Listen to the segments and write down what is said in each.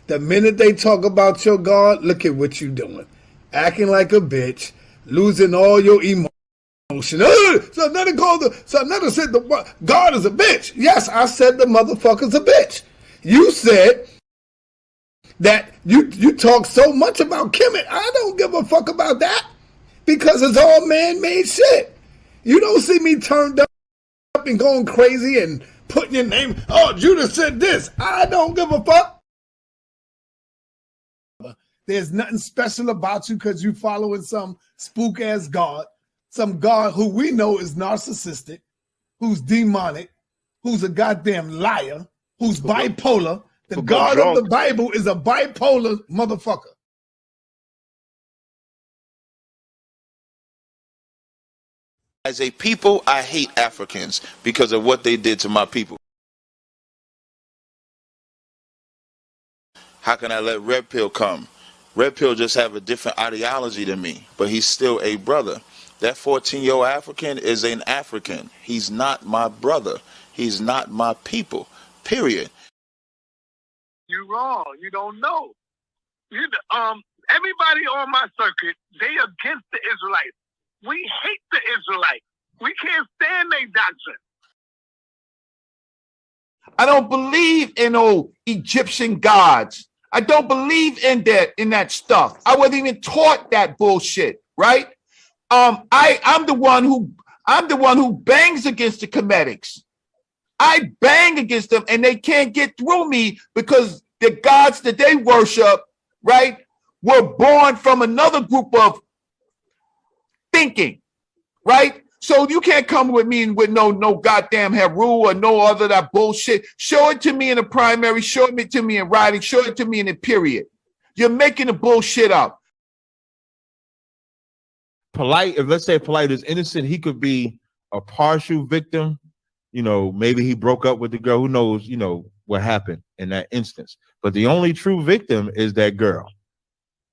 The minute they talk about your God, look at what you doing. Acting like a bitch, losing all your emotion. So another said the God is a bitch. Yes, I said the motherfucker's a bitch. You said that you talk so much about Kemet. I don't give a fuck about that because it's all man-made shit. You don't see me turned up and going crazy and putting your name. Oh, Judah said this. I don't give a fuck. There's nothing special about you because you following some spook ass God, some God who we know is narcissistic, who's demonic, who's a goddamn liar, who's bipolar. The God of the Bible is a bipolar motherfucker. As a people, I hate Africans because of what they did to my people. How can I let Red Pill come? Red Pill just have a different ideology than me, but he's still a brother. That 14-year-old African is an African. He's not my brother. He's not my people, period. You're wrong. You don't know. Everybody on my circuit, they against the Israelites. We hate the Israelites. We can't stand their doctrine. I don't believe in old Egyptian gods. I don't believe in that stuff. I wasn't even taught that bullshit, right? I'm the one who bangs against the Kemetics. I bang against them and they can't get through me because the gods that they worship, right, were born from another group of thinking, right? So you can't come with me with no goddamn Heru or no other that bullshit. Show it to me in the primary, show it to me in writing, show it to me in the period. You're making the bullshit up. Polite, if let's say Polite is innocent, he could be a partial victim. You know, maybe he broke up with the girl. Who knows, you know, what happened in that instance. But the only true victim is that girl.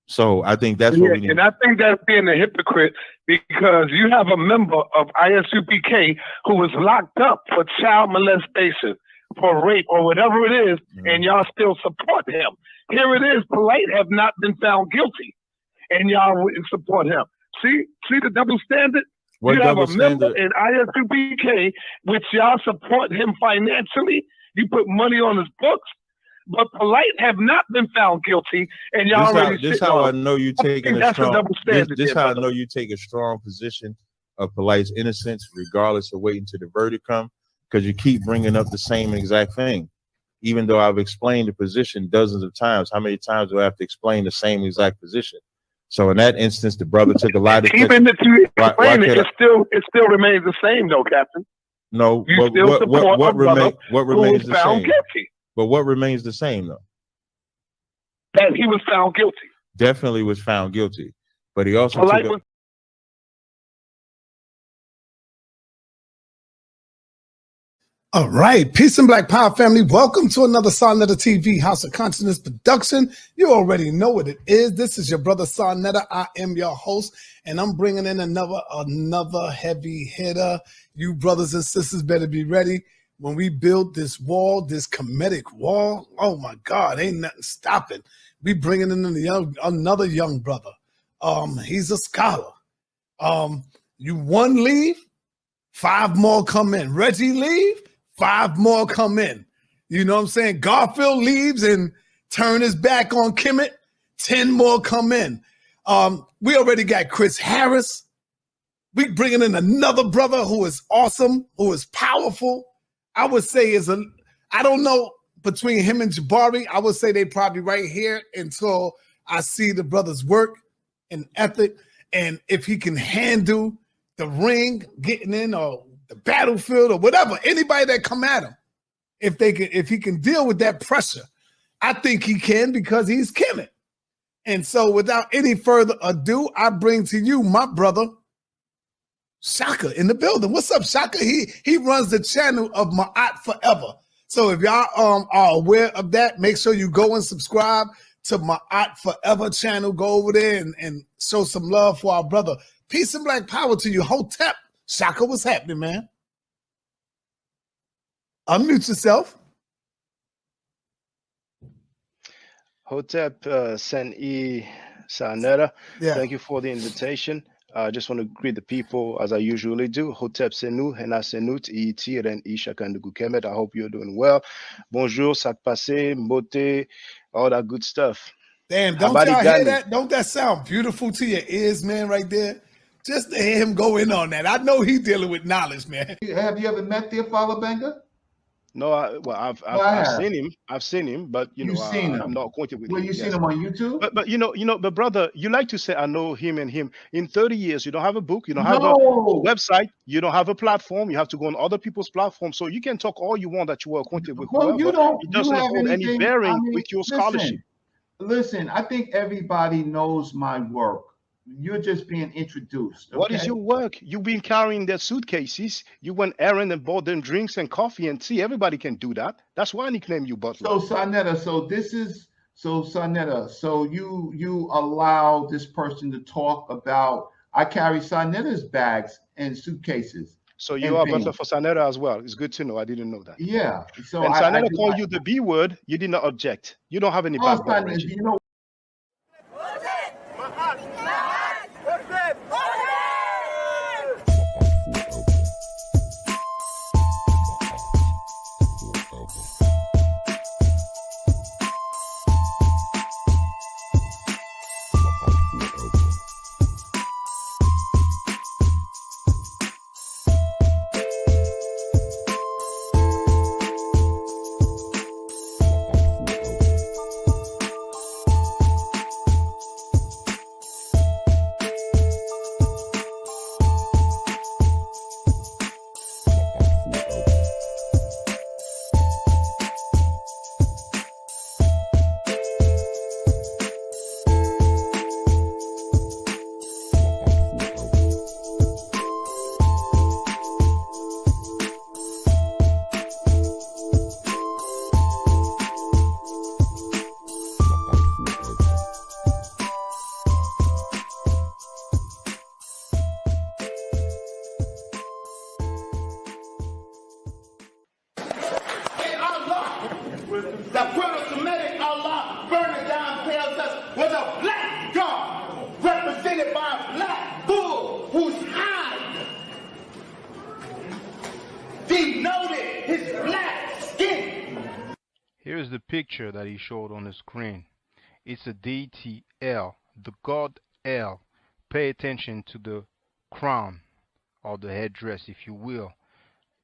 So I think that's what we need. And I think that's being a hypocrite because you have a member of ISUPK who was locked up for child molestation, for rape, or whatever it is, and y'all still support him. Here it is, Polite have not been found guilty, and y'all wouldn't support him. See the double standard? What you have a member standard? in ISUPK, which y'all support him financially. You put money on his books. But Polite have not been found guilty, and y'all This how I know you taking a strong. This how I know you take a strong position of Polite's innocence, regardless of waiting till the verdict come, because you keep bringing up the same exact thing, even though I've explained the position dozens of times. How many times do I have to explain the same exact position? So in that instance, the brother took a lot of. Even if you explain it still remains the same, though, Captain. No, you still support what remains the same? Guilty. But what remains the same, though? That he was found guilty. Definitely was found guilty. But he also took All right. Peace and Black Power family. Welcome to another Sarnetta TV House of Consciousness production. You already know what it is. This is your brother Sarnetta. I am your host, and I'm bringing in another heavy hitter. You brothers and sisters better be ready. When we build this wall, this Kemetic wall, oh my God, ain't nothing stopping. We bringing in another young brother. He's a scholar. You one leave, 5 more come in. Reggie leave, 5 more come in. You know what I'm saying? Garfield leaves and turn his back on Kemet, 10 more come in. We already got Chris Harris. We bringing in another brother who is awesome, who is powerful. I would say I don't know, between him and Jabari, I would say they probably right here until I see the brother's work and ethic, and if he can handle the ring, getting in, or the battlefield, or whatever, anybody that come at him, if he can deal with that pressure, I think he can because he's Kemet. And so without any further ado, I bring to you my brother, Shaka in the building. What's up, Shaka? He runs the channel of Ma'at Forever. So if y'all are aware of that, make sure you go and subscribe to Ma'at Forever channel. Go over there and show some love for our brother. Peace and Black Power to you. Hotep. Shaka, what's happening, man? Unmute yourself. Hotep Sen-E Sanera, Yeah. thank you for the invitation. I just want to greet the people as I usually do. Hotep Senu, Hena Senut, Iti, Ren Isha Kandugu Kemet. I hope you're doing well. Bonjour, Sak Passe, Mbote, all that good stuff. Damn, don't y'all hear that? Don't that sound beautiful to your ears, man, right there? Just to hear him go in on that. I know he's dealing with knowledge, man. Have you ever met the Father Banger? No, I've seen him. I've seen him, but I'm not acquainted with him. Well, you seen him on YouTube? But brother, you like to say I know him and him. In 30 years, you don't have a book, you don't have a website, you don't have a platform. You have to go on other people's platforms. So you can talk all you want that you were acquainted with whoever. It doesn't hold any bearing with your scholarship. Listen, I think everybody knows my work. You're just being introduced. Okay? What is your work? You've been carrying their suitcases. You went errand and bought them drinks and coffee and tea. Everybody can do that. That's why I nickname you Butler. So Sanetta, so you allow this person to talk about, I carry Sanetta's bags and suitcases. So you are Butler for Sanetta as well. It's good to know. I didn't know that. Yeah. So and Sanetta called you the B word. You did not object. You don't have any background. You know. Here's the picture that he showed on the screen. It's a deity El, the god El. Pay attention to the crown or the headdress, if you will.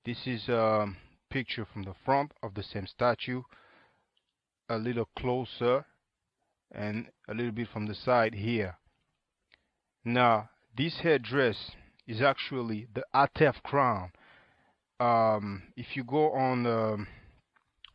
This is a picture from the front of the same statue, a little closer, and a little bit from the side here. Now, this headdress is actually the Atef crown. If you go on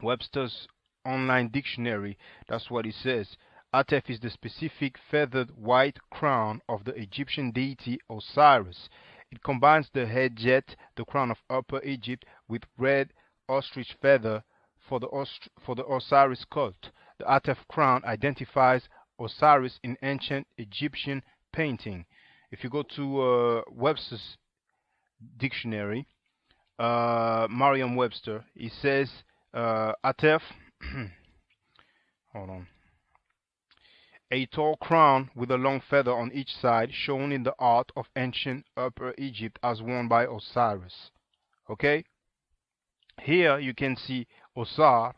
Webster's online dictionary, that's what it says. Atef is the specific feathered white crown of the Egyptian deity Osiris. It combines the head jet, the crown of Upper Egypt, with red ostrich feather for the Osiris cult. The Atef crown identifies Osiris in ancient Egyptian painting. If you go to Webster's dictionary, Merriam-Webster, it says Atef, hold on, a tall crown with a long feather on each side, shown in the art of ancient Upper Egypt as worn by Osiris. Okay? Here you can see Osar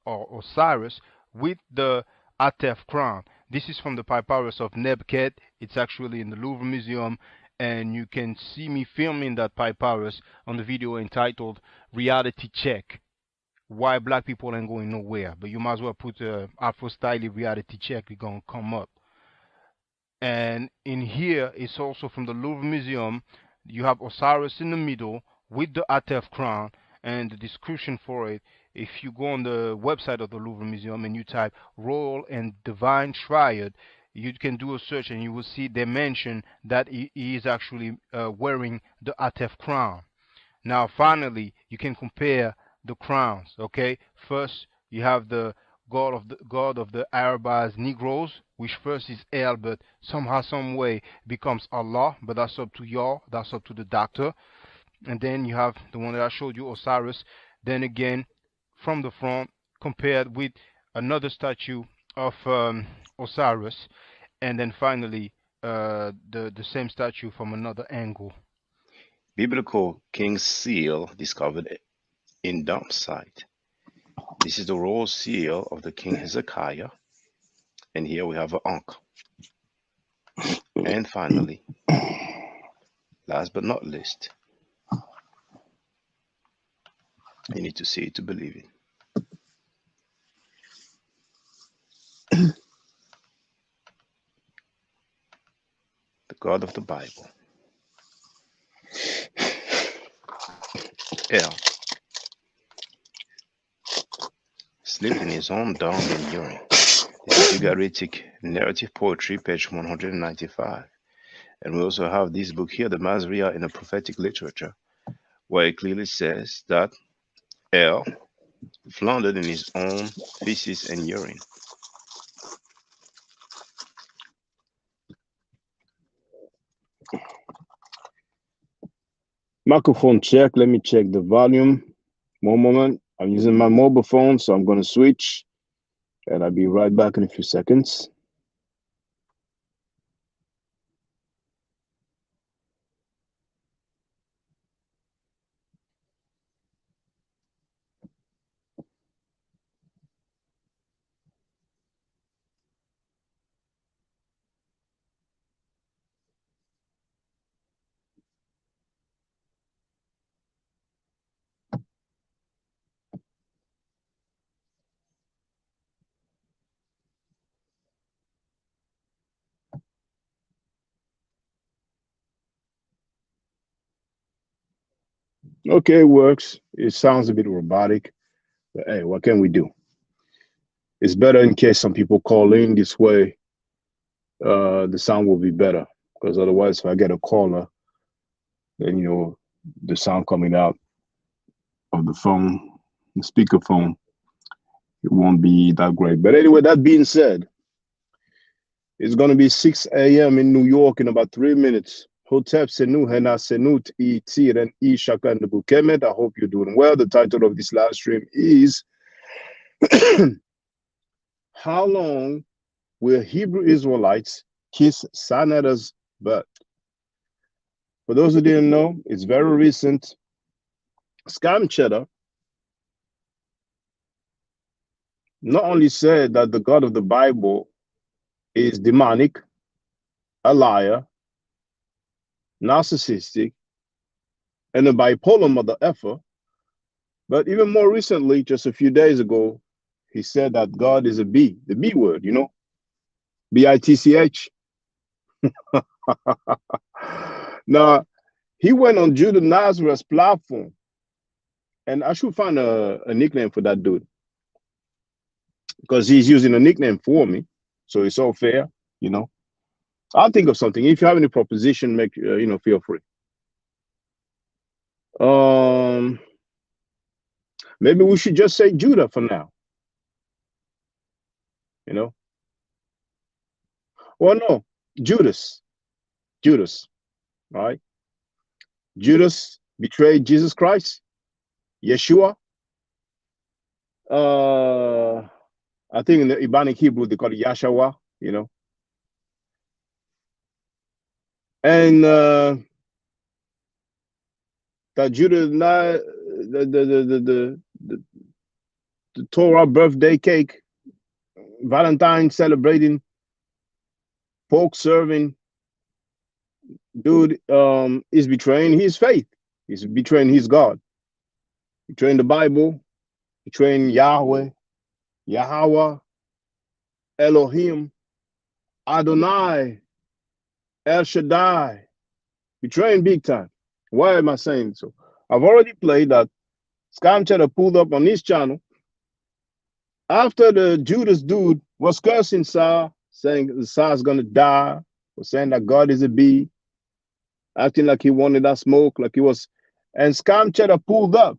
or Osiris with the Atef crown. This is from the papyrus of Nebket. It's actually in the Louvre Museum, and you can see me filming that papyrus on the video entitled Reality Check. Why black people ain't going nowhere. But you might as well put Afro Style Reality Check. It's going to come up. And in here, it's also from the Louvre Museum. You have Osiris in the middle with the Atef crown, and the description for it. If you go on the website of the Louvre Museum and you type Royal and Divine Triad, you can do a search and you will see they mention that he is actually wearing the Atef crown. Now, finally, you can compare the crowns. Okay, first you have the god of the Arabs Negroes, which first is El, but somehow, some way becomes Allah. But that's up to y'all. That's up to the doctor. And then you have the one that I showed you, Osiris. Then again, from the front, compared with another statue of Osiris, and then finally the same statue from another angle. Biblical King's Seal discovered in dump site. This is the royal seal of the King Hezekiah, and here we have an Ankh. And finally, last but not least, you need to see it to believe it. The God of the Bible. El. Sleep in his own dung and urine. This is Ugaritic narrative poetry, page 195. And we also have this book here, the Masria in the prophetic literature, where it clearly says that El floundered in his own feces and urine. Microphone check. Let me check the volume. One moment. I'm using my mobile phone, so I'm going to switch. And I'll be right back in a few seconds. Okay, it works. It sounds a bit robotic, but hey, what can we do? It's better in case some people call in this way. The sound will be better, because otherwise, if I get a caller, then the sound coming out of the phone, the speakerphone, it won't be that great. But anyway, that being said, it's going to be 6 a.m. in New York in about 3 minutes. Hotep Senu Hena Senut I Tiren I Shakan Bukemet. I hope you're doing well. The title of this live stream is How Long Will Hebrew-Israelites Kiss Sanada's Butt? For those who didn't know, it's very recent. Scam Cheddar not only said that the God of the Bible is demonic, a liar, narcissistic, and a bipolar mother effer, but even more recently, just a few days ago, he said that God is a B, the B word, B-I-T-C-H. Now, he went on Judah Nazareth's platform, and I should find a nickname for that dude, because he's using a nickname for me, so it's all fair, I'll think of something. If you have any proposition, feel free. Maybe we should just say Judah for now. Well, no, Judas, right? Judas betrayed Jesus Christ, Yeshua. I think in the Ibanic Hebrew they call it Yahshua, and that Judas, the Torah birthday cake, Valentine celebrating, pork serving dude is betraying his faith. He's betraying his God, betraying the Bible, betraying Yahweh, Yahweh, Elohim, Adonai, El Shaddai, betraying big time. Why am I saying so? I've already played that Scam Cheddar pulled up on his channel after the Judas dude was cursing Sar, saying Sar's gonna die, was saying that God is a bee, acting like he wanted that smoke, like he was. And Scam Cheddar pulled up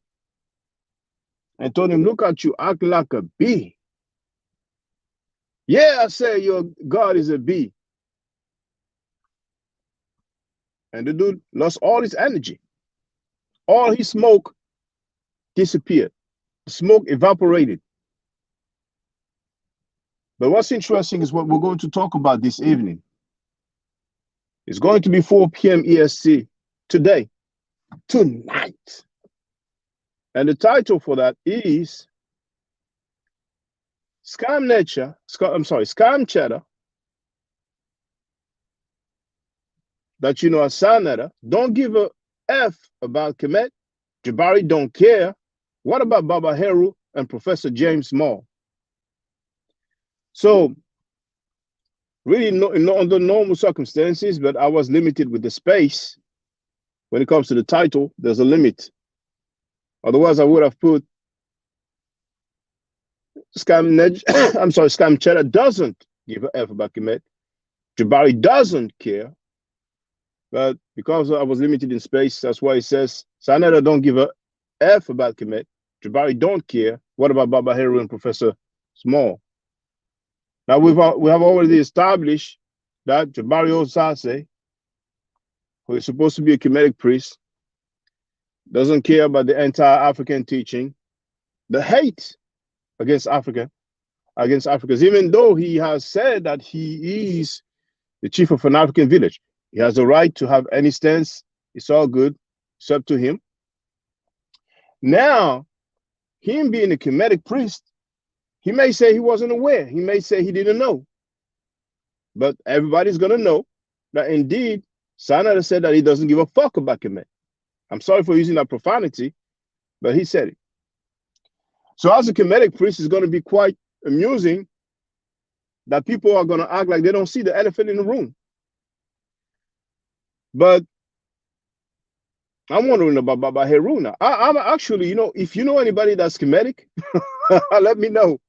and told him, look at you acting like a bee. Yeah, I say your God is a bee. And the dude lost all his energy. All his smoke disappeared. The smoke evaporated. But what's interesting is what we're going to talk about this evening. It's going to be 4 p.m. EST today, tonight. And the title for that is Scam Cheddar, that you know as Sanetta, don't give a F about Kemet. Jabari don't care. What about Baba Heru and Professor James Moore? So, really, under normal circumstances, but I was limited with the space. When it comes to the title, there's a limit. Otherwise, I would have put Scam Cheddar doesn't give a F about Kemet. Jabari doesn't care. But because I was limited in space, that's why it says Sanetta don't give a F about Kemet. Jabari don't care. What about Baba Heru and Professor Small? Now we have already established that Jabari Osase, who is supposed to be a Kemetic priest, doesn't care about the entire African teaching, the hate against Africans, even though he has said that he is the chief of an African village. He has the right to have any stance. It's all good. It's up to him. Now, him being a Kemetic priest, he may say he wasn't aware. He may say he didn't know. But everybody's going to know that indeed, Sanetta said that he doesn't give a fuck about Kemet. I'm sorry for using that profanity, but he said it. So as a Kemetic priest, it's going to be quite amusing that people are going to act like they don't see the elephant in the room. But I'm wondering about Baba Heru now. I'm actually, if you know anybody that's Kemetic, let me know.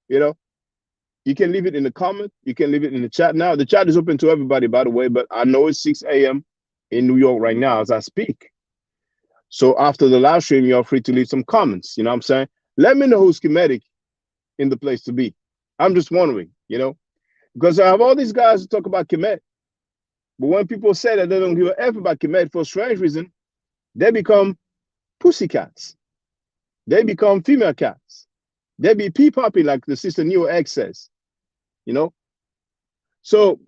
You can leave it in the comment. You can leave it in the chat. Now, the chat is open to everybody, by the way, but I know it's 6 a.m. in New York right now as I speak. So after the live stream, you're free to leave some comments. You know what I'm saying? Let me know who's Kemetic in the place to be. I'm just wondering, because I have all these guys who talk about Kemet. But when people say that they don't give a F about Kemet for a strange reason, they become pussycats. They become female cats. They be pee-popping like the sister Neo X says, So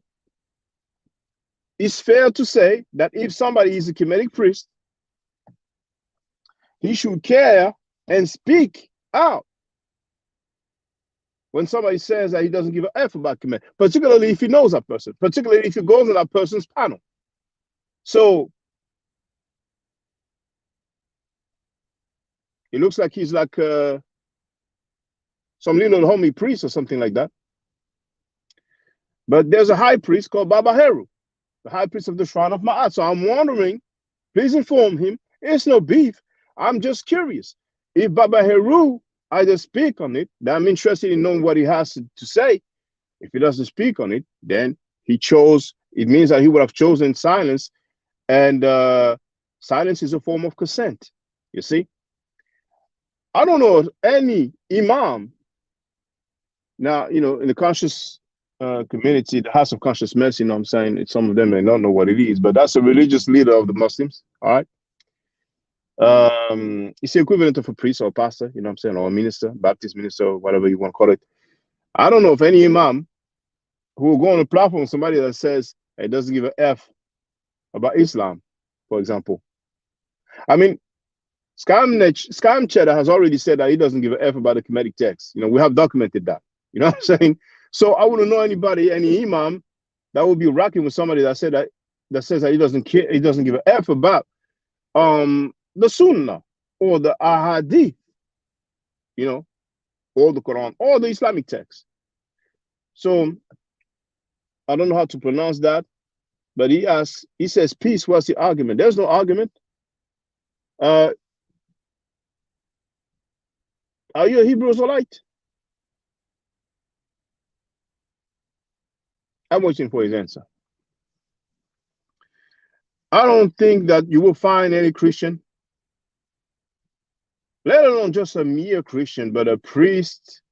it's fair to say that if somebody is a Kemetic priest, he should care and speak out when somebody says that he doesn't give a F about Kemet, particularly if he knows that person, particularly if he goes on that person's panel. So it looks like he's like some little homie priest or something like that. But there's a high priest called Baba Heru, the high priest of the Shrine of Ma'at. So I'm wondering, please inform him. It's no beef. I'm just curious. If Baba Heru either speak on it, then I'm interested in knowing what he has to say. If he doesn't speak on it, then it means that he would have chosen silence, and silence is a form of consent, you see? I don't know of any imam, now, in the conscious community, the House of Conscious Mercy, what I'm saying? Some of them may not know what it is, but that's a religious leader of the Muslims, all right? It's the equivalent of a priest or a pastor, what I'm saying, or a minister, Baptist minister, or whatever you want to call it. I don't know of any imam who will go on a platform with somebody that says it doesn't give a F about Islam, for example. I mean, Scam Cheddar has already said that he doesn't give a F about the Kemetic text. We have documented that. You know what I'm saying? So I wouldn't know anybody, any imam, that would be rocking with somebody that says that he doesn't care, he doesn't give a F about the Sunnah or the Ahadith, or the Quran or the Islamic text. So I don't know how to pronounce that, but he says, peace, what's the argument? There's no argument. Are you a Hebrew-Israelite? I'm waiting for his answer. I don't think that you will find any Christian, let alone just a mere Christian, but a priest,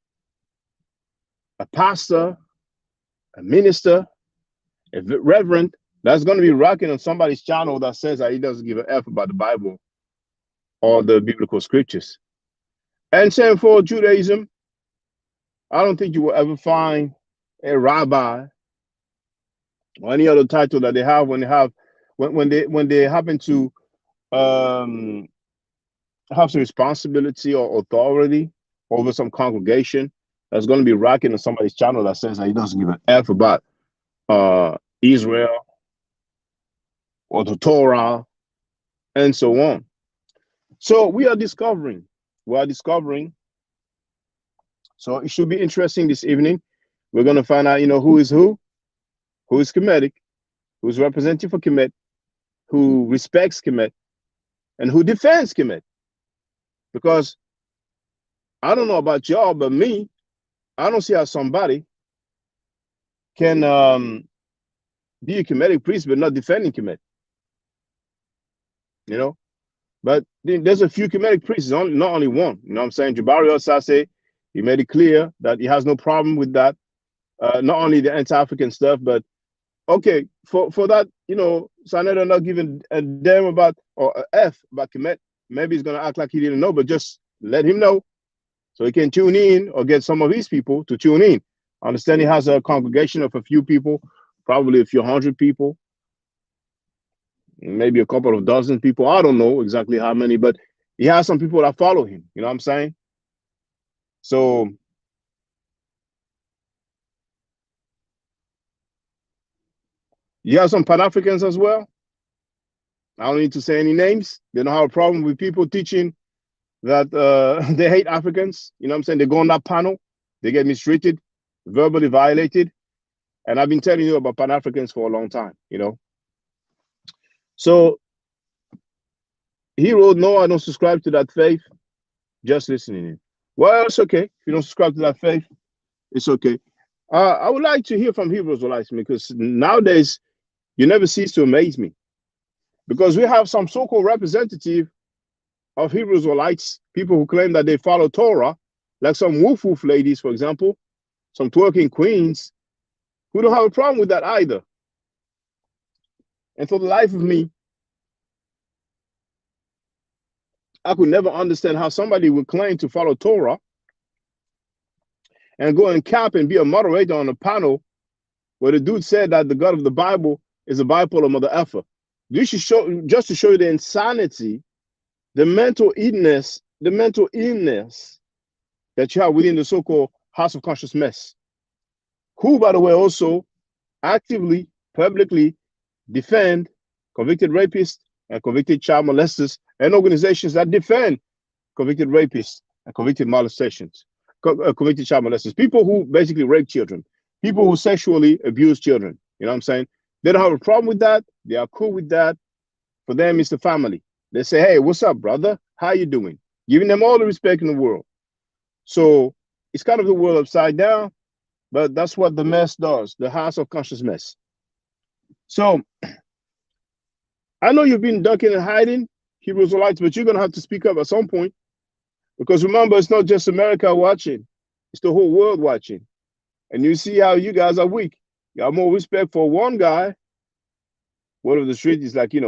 a pastor, a minister, a reverend, that's going to be rocking on somebody's channel that says that he doesn't give a F about the Bible or the biblical scriptures. And same for Judaism. I don't think you will ever find a rabbi, or any other title that they have when they happen to have some responsibility or authority over some congregation, that's going to be rocking on somebody's channel that says that he doesn't give an F about Israel or the Torah and so on. So we are discovering. So it should be interesting this evening. We're going to find out, who is Kemetic, who's representing for Kemet, who respects Kemet, and who defends Kemet. Because I don't know about y'all, but me, I don't see how somebody can be a Kemetic priest but not defending Kemet. But there's a few Kemetic priests, not only one. You know what I'm saying? Jabari Osase, he made it clear that he has no problem with that. Not only the anti-African stuff, but okay, for that, Saneda not giving a damn about or a F about Kemet. Maybe he's gonna act like he didn't know, but just let him know so he can tune in or get some of his people to tune in. I understand he has a congregation of a few people, probably a few hundred people, maybe a couple of dozen people. I don't know exactly how many, but he has some people that follow him. You know what I'm saying? So you have some Pan-Africans as well. I don't need to say any names. They don't have a problem with people teaching that they hate Africans. You know what I'm saying? They go on that panel, they get mistreated, verbally violated. And I've been telling you about Pan-Africans for a long time, So he wrote, no, I don't subscribe to that faith. Just listening. Well, it's okay. If you don't subscribe to that faith, it's okay. I would like to hear from Hebrew-Israelites because nowadays you never cease to amaze me. Because we have some so-called representative of Hebrew-Israelites, people who claim that they follow Torah, like some woof-woof ladies, for example, some twerking queens, who don't have a problem with that either. And for the life of me, I could never understand how somebody would claim to follow Torah and go and cap and be a moderator on a panel where the dude said that the God of the Bible is a bipolar mother effer. This should show, just to show you the insanity, the mental illness that you have within the so-called House of Conscious Mess, who, by the way, also actively, publicly defend convicted rapists and convicted child molesters and organizations that defend convicted rapists and convicted convicted child molesters, people who basically rape children, people who sexually abuse children. You know what I'm saying? They don't have a problem with that. They are cool with that. For them, it's the family. They say, hey, what's up, brother? How you doing? Giving them all the respect in the world. So it's kind of the world upside down, but that's what the mess does, the House of Conscious Mess. So I know you've been ducking and hiding, Hebrew-Israelites, but you're going to have to speak up at some point. Because remember, it's not just America watching. It's the whole world watching. And you see how you guys are weak. You have more respect for one guy. Word of the street is like, he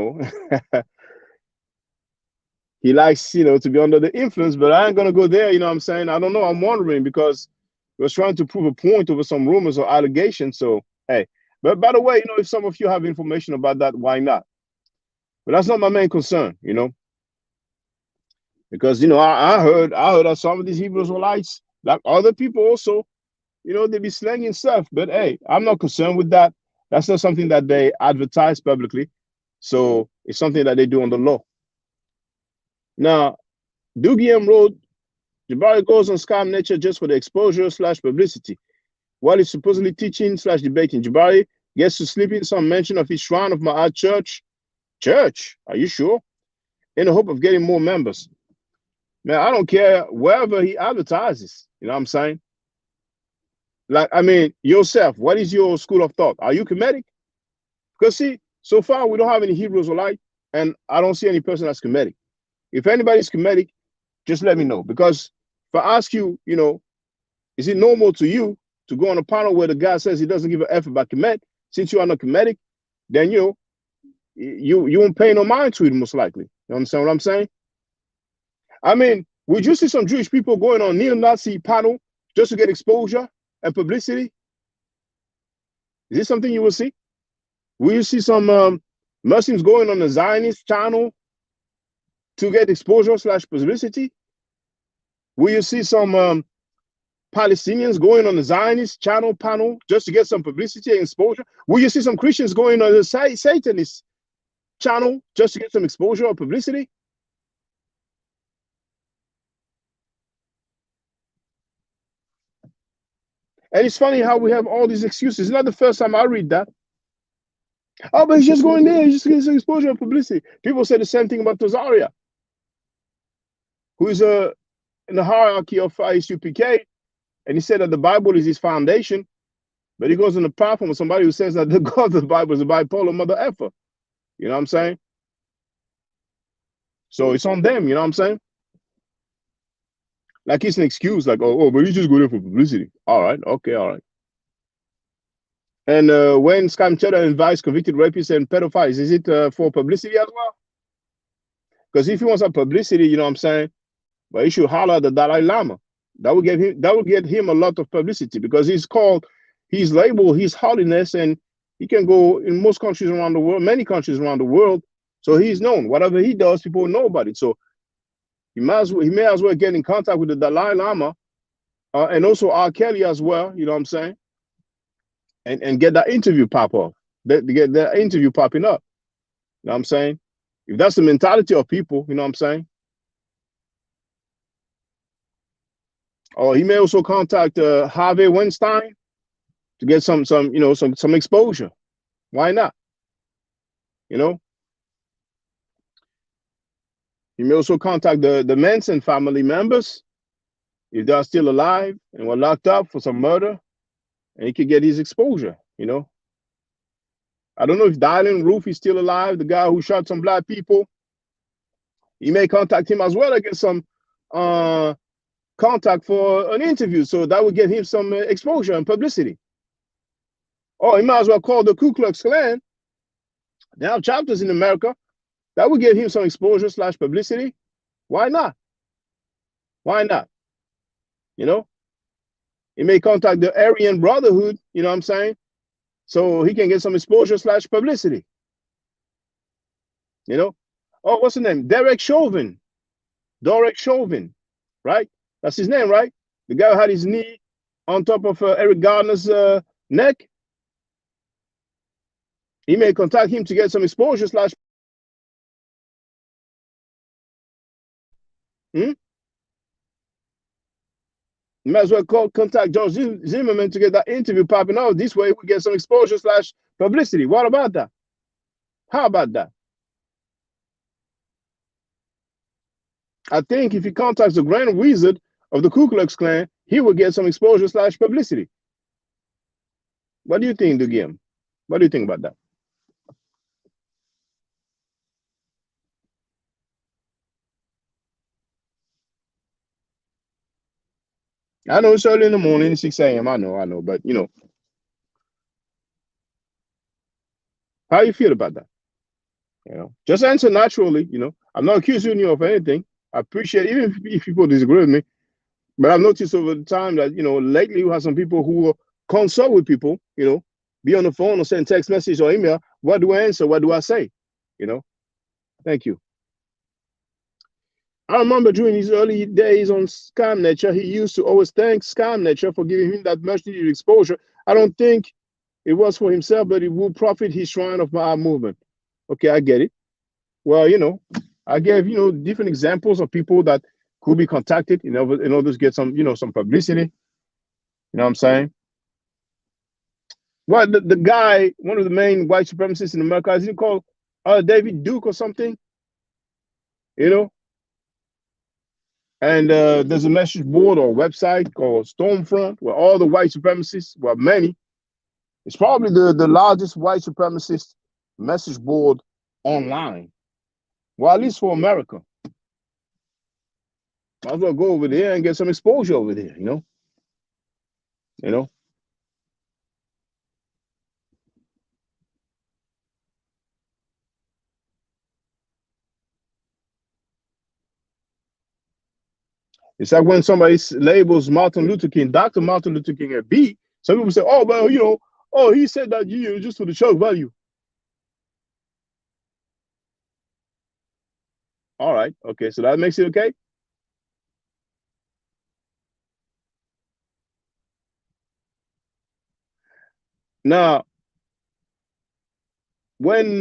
likes, to be under the influence, but I ain't going to go there, you know what I'm saying? I don't know. I'm wondering because we're trying to prove a point over some rumors or allegations. So, hey, but by the way, if some of you have information about that, why not? But that's not my main concern, because, I heard that some of these Hebrew-Israelites, like other people also, they be slanging stuff. But hey, I'm not concerned with that. That's not something that they advertise publicly. So it's something that they do on the law. Now, Dugiem wrote, Jabari goes on Scam Nature just for the exposure / publicity. While he's supposedly teaching / debating, Jabari gets to slip in some mention of his shrine of Ma'at Church. Church? Are you sure? In the hope of getting more members. Man, I don't care wherever he advertises. You know what I'm saying? Like, yourself, what is your school of thought? Are you Kemetic? Because see, so far we don't have any Hebrews-Israelites, and I don't see any person that's Kemetic. If anybody's Kemetic, just let me know. Because if I ask you, is it normal to you to go on a panel where the guy says he doesn't give a F about Kemet, since you are not Kemetic, then you won't pay no mind to it, most likely. You understand what I'm saying? Would you see some Jewish people going on neo-Nazi panel just to get exposure and publicity? Is this something you will see? Will you see some Muslims going on the Zionist channel to get exposure / publicity? Will you see some Palestinians going on the Zionist channel panel just to get some publicity and exposure? Will you see some Christians going on the Satanist channel just to get some exposure or publicity? And it's funny how we have all these excuses. It's not the first time I read that. Oh, but he's just going there. He's just getting some exposure and publicity. People say the same thing about Tazaria, who is in the hierarchy of ISUPK, and he said that the Bible is his foundation, but he goes on the platform with somebody who says that the God of the Bible is a bipolar mother effer. You know what I'm saying? So it's on them, you know what I'm saying? Like it's an excuse, like, oh, but you just go there for publicity. All right, okay, all right. And when Scam Cheddar invites convicted rapists and pedophiles, is it for publicity as well? Because if he wants a publicity, you know what I'm saying, but he should holler at the Dalai Lama. That will get him a lot of publicity, because he's labeled His Holiness, and he can go in most countries around the world, many countries around the world. So he's known. Whatever he does, people know about it. So he may as well get in contact with the Dalai Lama and also R. Kelly as well, you know what I'm saying? And get that interview pop off. Get that interview popping up. You know what I'm saying? If that's the mentality of people, you know what I'm saying? Or he may also contact Harvey Weinstein to get some exposure. Why not? You know? He may also contact the Manson family members if they are still alive and were locked up for some murder, and he could get his exposure, you know? I don't know if Dylan Roof is still alive, the guy who shot some black people. He may contact him as well to get some contact for an interview, so that would get him some exposure and publicity. Or he might as well call the Ku Klux Klan. They have chapters in America. That would give him some exposure / publicity. Why not? Why not? You know? He may contact the Aryan Brotherhood, you know what I'm saying? So he can get some exposure / publicity. You know? Oh, what's his name? Derek Chauvin. Right? That's his name, right? The guy who had his knee on top of Eric Gardner's neck. He may contact him to get some exposure / You might as well contact George Zimmerman to get that interview popping out. This way we get some exposure / publicity. What about that? How about that? I think if he contacts the Grand Wizard of the Ku Klux Klan, he will get some exposure / publicity. What do you think, Dugim? What do you think about that? I know it's early in the morning, 6 a.m. I know, but you know, how you feel about that? You know, just answer naturally. You know, I'm not accusing you of anything. I appreciate, even if people disagree with me, but I've noticed over the time that, you know, lately you have some people who will consult with people, you know, be on the phone or send text message or email. What do I answer? What do I say? You know, thank you. I remember during his early days on Scam Nature, he used to always thank Scam Nature for giving him that much needed exposure. I don't think it was for himself, but it will profit his shrine of my movement. Okay, I get it. Well, you know, I gave, you know, different examples of people that could be contacted in order to get some, you know, some publicity. You know what I'm saying? Well, the guy, one of the main white supremacists in America, is he called David Duke or something? You know? And there's a message board or website called Stormfront where all the white supremacists, well, many, it's probably the largest white supremacist message board online. Well, at least for America. Might as well go over there and get some exposure over there, you know? You know? It's like when somebody labels Martin Luther King, Dr. Martin Luther King, a B. Some people say, oh, well, you know, Oh, he said that you just for the shock value. All right. Okay. So that makes it okay. Now, when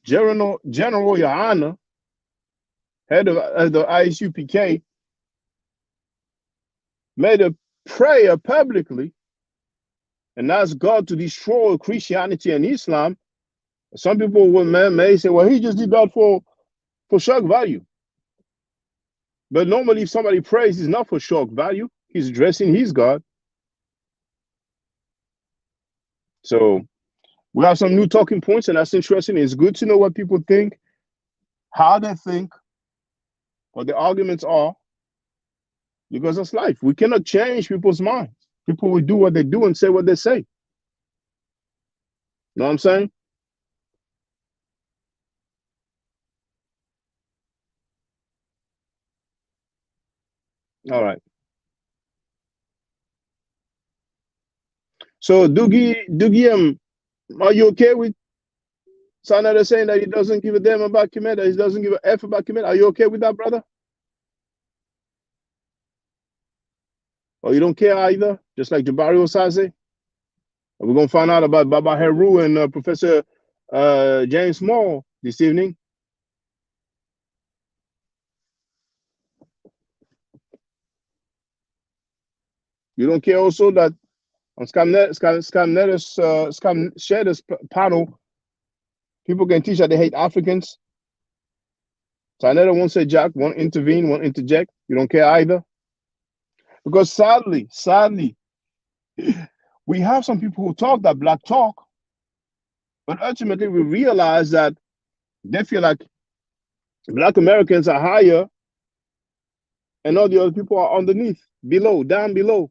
General Yohana, head of the ISUPK, made a prayer publicly and asked God to destroy Christianity and Islam, some people may say, well, he just did that for shock value. But normally, if somebody prays, it's not for shock value. He's addressing his God. So we have some new talking points, and that's interesting. It's good to know what people think, how they think, what the arguments are, because that's life. We cannot change people's minds. People will do what they do and say what they say. You know what I'm saying? All right. So Doogie, are you okay with Sanada saying that he doesn't give a damn about Kemet, that he doesn't give a F about Kemet? Are you okay with that, brother? Or you don't care either, just like Jabari Osaze? We're going to find out about Baba Heru and Professor James Small this evening. You don't care also that on Scamnetter's panel, people can teach that they hate Africans. Scamnetter won't say jack, won't intervene, won't interject. You don't care either. Because sadly, we have some people who talk that black talk, but ultimately we realize that they feel like black Americans are higher and all the other people are underneath, below, down below.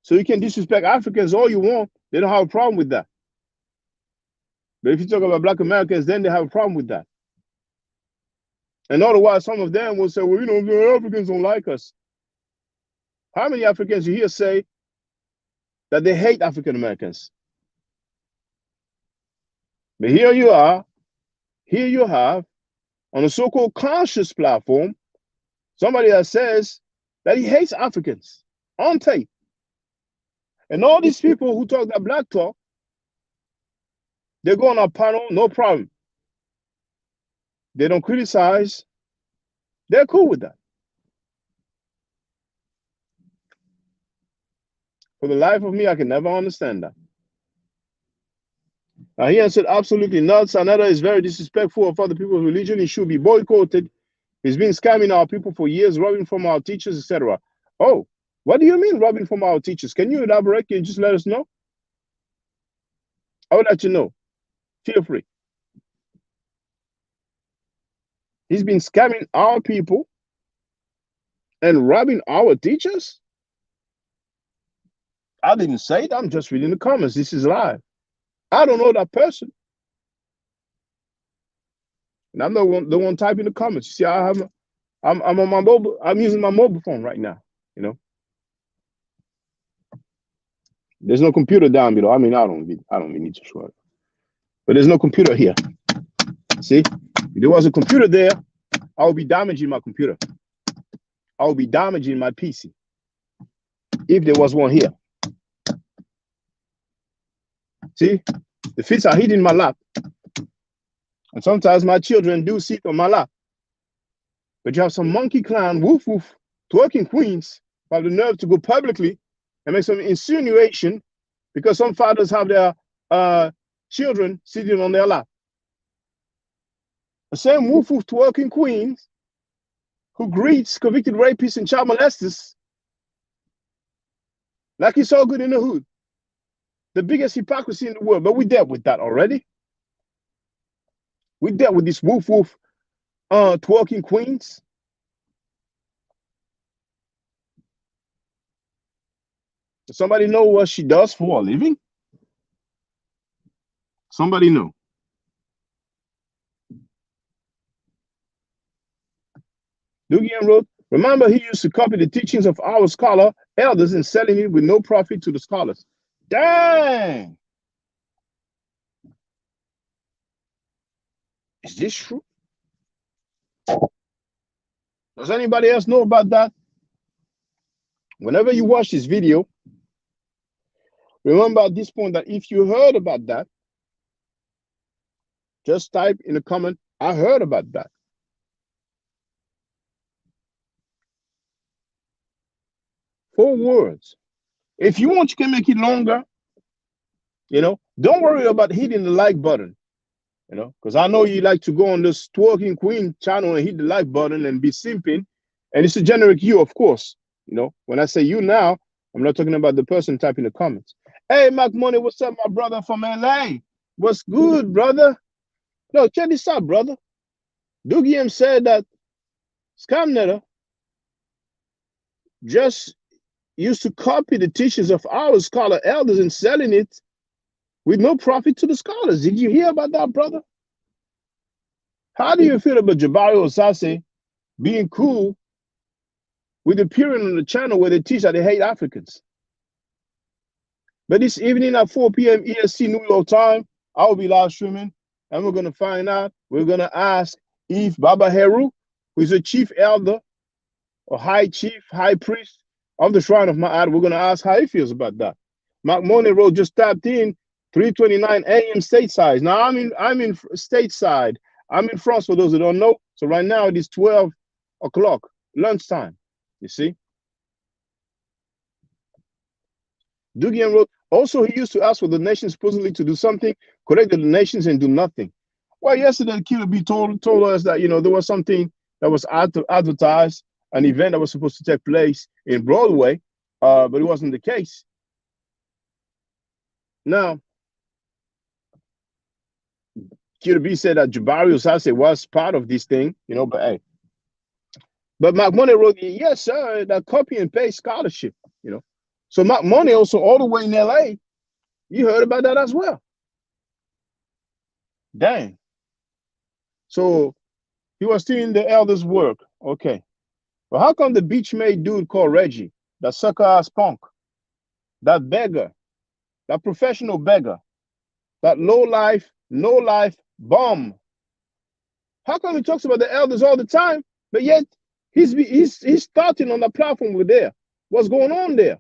So you can disrespect Africans all you want. They don't have a problem with that. But if you talk about black Americans, then they have a problem with that. And otherwise, some of them will say, well, you know, Africans don't like us. How many Africans you hear say that they hate African Americans? But here you are, here you have, on a so-called conscious platform, somebody that says that he hates Africans on tape. And all these people who talk that black talk, they go on our panel, no problem. They don't criticize. They're cool with that. For the life of me, I can never understand that. Now, he answered, absolutely not. Sanada is very disrespectful of other people's religion. He should be boycotted. He's been scamming our people for years, robbing from our teachers, etc. Oh, what do you mean robbing from our teachers? Can you elaborate? Can you just let us know? I would like to know. Feel free. He's been scamming our people and robbing our teachers? I didn't say it. I'm just reading the comments. This is live. I don't know that person. And I'm the one typing the comments. You see, I'm on my mobile. I'm using my mobile phone right now. You know, there's no computer down below. I mean, I don't really need to show it, but there's no computer here. See, if there was a computer there, I would be damaging my computer. I would be damaging my PC if there was one here. See, the feet are hidden in my lap. And sometimes my children do sit on my lap. But you have some monkey clown, woof woof, twerking queens who have the nerve to go publicly and make some insinuation because some fathers have their children sitting on their lap. The same woof woof twerking queens who greets convicted rapists and child molesters like it's all good in the hood. The biggest hypocrisy in the world, but we dealt with that already. We dealt with this woof woof twerking queens. Does somebody know what she does for a living? Somebody know. Dugian wrote, remember he used to copy the teachings of our scholar elders and selling it with no profit to the scholars. Dang. Is this true? Does anybody else know about that? Whenever you watch this video, remember at this point that if you heard about that, just type in the comment, I heard about that. Four words. If you want, you can make it longer. You know, don't worry about hitting the like button. You know, because I know you like to go on this twerking queen channel and hit the like button and be simping. And it's a generic you, of course. You know, when I say you now, I'm not talking about the person typing the comments. Hey, Mac Money, what's up, my brother from LA? What's good, brother? No, check this out, brother. Doogie M said that Scamnetter just used to copy the teachings of our scholar elders and selling it with no profit to the scholars. Did you hear about that, brother? How do you feel about Jabari Osase being cool with appearing on the channel where they teach that they hate Africans? But this evening at 4 p.m. EST New York time, I will be live streaming, and we're going to find out. We're going to ask if Baba Heru, who is a chief elder or high chief, high priest of the Shrine of Ma'at, we're going to ask how he feels about that. Mark Monero just tapped in 3:29 a.m. stateside. Now I'm in stateside. I'm in France for those who don't know. So right now it is 12 o'clock, lunchtime. You see? Dugian wrote, also he used to ask for the nations supposedly to do something, correct the nations and do nothing. Well, yesterday Killer B told us that, you know, there was something that was advertised, an event that was supposed to take place in Broadway, but it wasn't the case. Now, Killer B said that Jabari Osase was part of this thing, you know, but hey. But Mark Money wrote, yes, sir, that copy and paste scholarship, you know. So Mark Money also all the way in LA, you heard about that as well. Dang. So he was stealing the elders' work. Okay. Well, how come the beach-made dude called Reggie, that sucker-ass punk, that beggar, that professional beggar, that low-life, no-life bum, how come he talks about the elders all the time, but yet he's starting on the platform over there? What's going on there?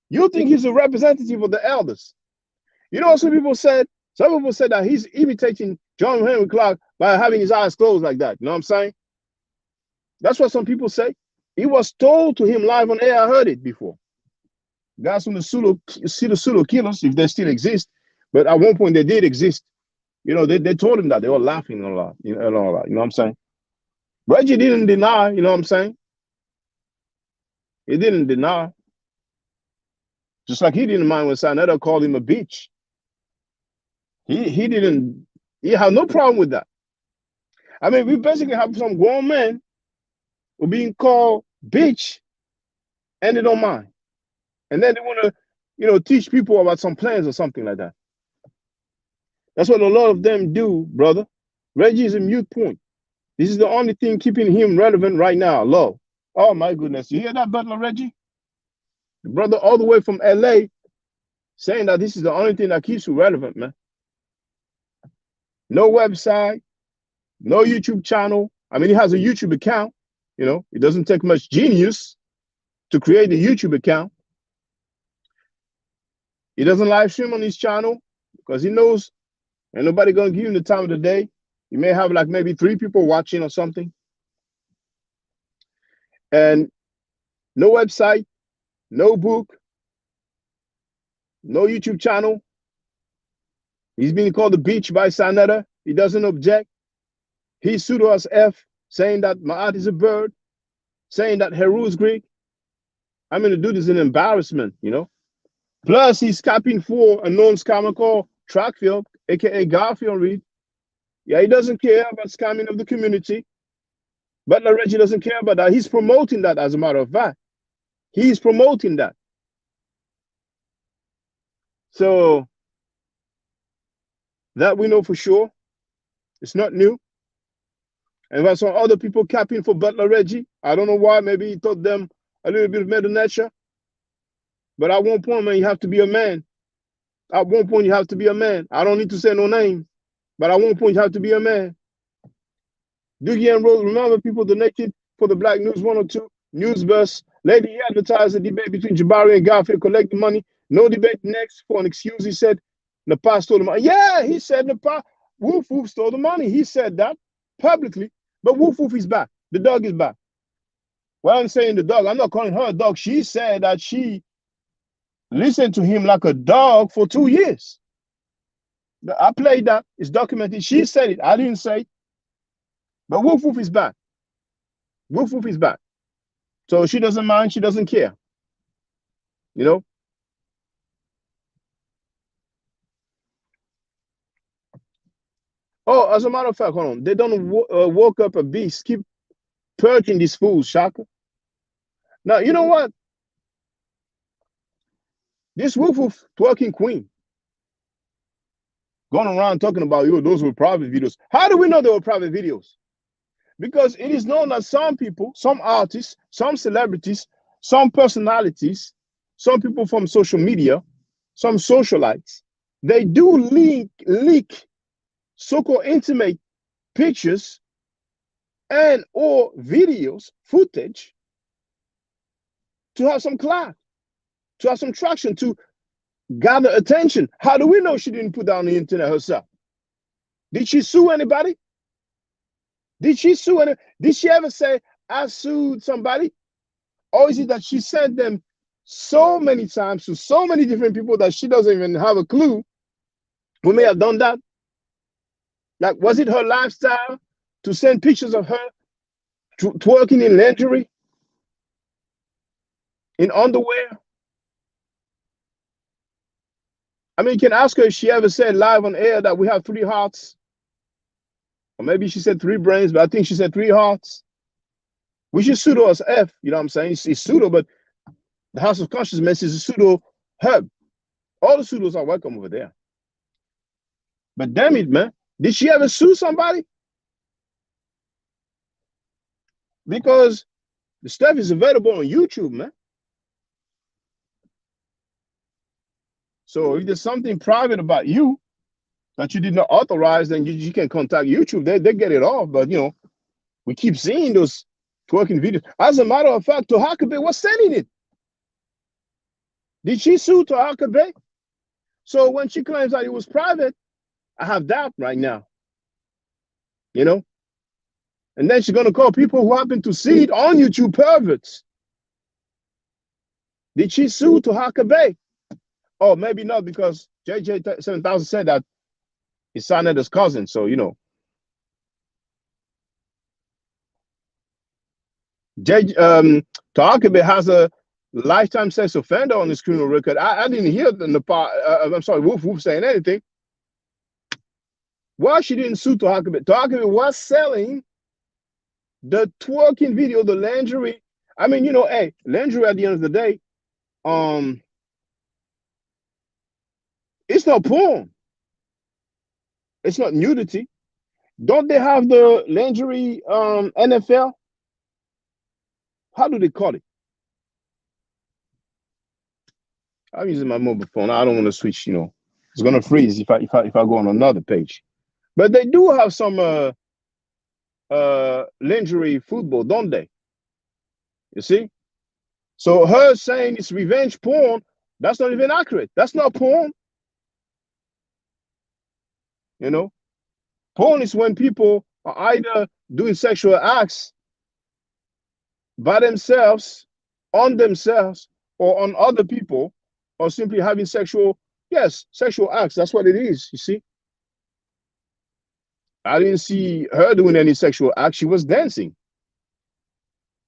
You think he's a representative of the elders? You know, some people said that he's imitating John Henry Clark by having his eyes closed like that. You know what I'm saying? That's what some people say. It was told to him live on air. I heard it before. Guys from the Sulu killers, if they still exist, but at one point they did exist. You know, they told him that. They were laughing a lot, you know, and all that. You know what I'm saying? Reggie didn't deny, you know what I'm saying? He didn't deny. Just like he didn't mind when Sanetta called him a bitch. He had no problem with that. I mean, we basically have some grown men who are being called bitch and they don't mind. And then they want to, you know, teach people about some plans or something like that. That's what a lot of them do, brother. Reggie is a mute point. This is the only thing keeping him relevant right now. Love. Oh my goodness. You hear that, Butler Reggie? The brother all the way from LA saying that this is the only thing that keeps you relevant, man. No website, no YouTube channel. I mean, he has a YouTube account. You know, it doesn't take much genius to create a YouTube account. He doesn't live stream on his channel because he knows ain't nobody gonna give him the time of the day. You may have like maybe 3 people watching or something. And no website, no book, no YouTube channel. He's being called the beach by Sanetta. He doesn't object. He's pseudo as F, saying that Ma'at is a bird, saying that Heru is Greek. I mean, the dude is an embarrassment, you know. Plus, he's capping for a known scammer called Trackfield, aka Garfield Reed. Yeah, he doesn't care about scamming of the community. Butler Reggie doesn't care about that. He's promoting that, as a matter of fact. He's promoting that. So that we know for sure. It's not new. And there's some other people capping for Butler Reggie. I don't know why. Maybe he taught them a little bit of Mother Nature. But at one point, man, you have to be a man. At one point, you have to be a man. I don't need to say no name, but at one point, you have to be a man. Doogie and Rose, remember people donated for the Black News 102 news bus. Lady advertised a debate between Jabari and Garfield, collect the money. No debate next for an excuse. He said Nepal stole the money. Yeah, he said Nepal. Woof Woof stole the money. He said that publicly. But Woof Woof is back. The dog is back. Well, I'm saying the dog. I'm not calling her a dog. She said that she listened to him like a dog for 2 years. I played that. It's documented. She said it. I didn't say it. But Woof Woof is back. Woof Woof is back. So she doesn't mind. She doesn't care. You know? Oh, as a matter of fact, hold on. They don't woke up a beast. Keep purging these fools, Shaka. Now, you know what? This Woof Woof twerking queen going around talking about, yo, those were private videos. How do we know they were private videos? Because it is known that some people, some artists, some celebrities, some personalities, some people from social media, some socialites, they do leak so-called intimate pictures and or videos, footage, to have some clout, to have some traction, to gather attention. How do we know she didn't put that on the internet herself? Did she sue anybody? Did she sue any? Did she ever say, I sued somebody? Or is it that she sent them so many times to so many different people that she doesn't even have a clue who may have done that? Like, was it her lifestyle to send pictures of her twerking in lingerie, in underwear? I mean, you can ask her if she ever said live on air that we have 3 hearts. Or maybe she said 3 brains, but I think she said 3 hearts. We should pseudo as F, you know what I'm saying? It's pseudo, but the House of Consciousness is a pseudo hub. All the pseudos are welcome over there. But damn it, man. Did she ever sue somebody? Because the stuff is available on YouTube, man. So if there's something private about you that you did not authorize, then you can contact YouTube. They get it off. But, you know, we keep seeing those twerking videos. As a matter of fact, Tohakabe was sending it. Did she sue Tohakabe? So when she claims that it was private, I have doubt right now. You know? And then she's going to call people who happen to see it on YouTube perverts. Did she sue Tohakabe? Oh, maybe not, because JJ7000 said that his son and his cousin. So, you know. Tohakabe has a lifetime sex offender on his criminal record. I didn't hear the part. I'm sorry, Woof Woof saying anything. Why she didn't sue Tohakabe? Tohakabe was selling the twerking video, the lingerie. I mean, you know, hey, lingerie at the end of the day, it's not porn. It's not nudity. Don't they have the lingerie NFL? How do they call it? I'm using my mobile phone. I don't want to switch, you know. It's gonna freeze if I go on another page. But they do have some lingerie football, don't they? You see? So her saying it's revenge porn, that's not even accurate. That's not porn. You know? Porn is when people are either doing sexual acts by themselves, on themselves, or on other people, or simply having sexual acts. That's what it is, you see? I didn't see her doing any sexual acts. She was dancing.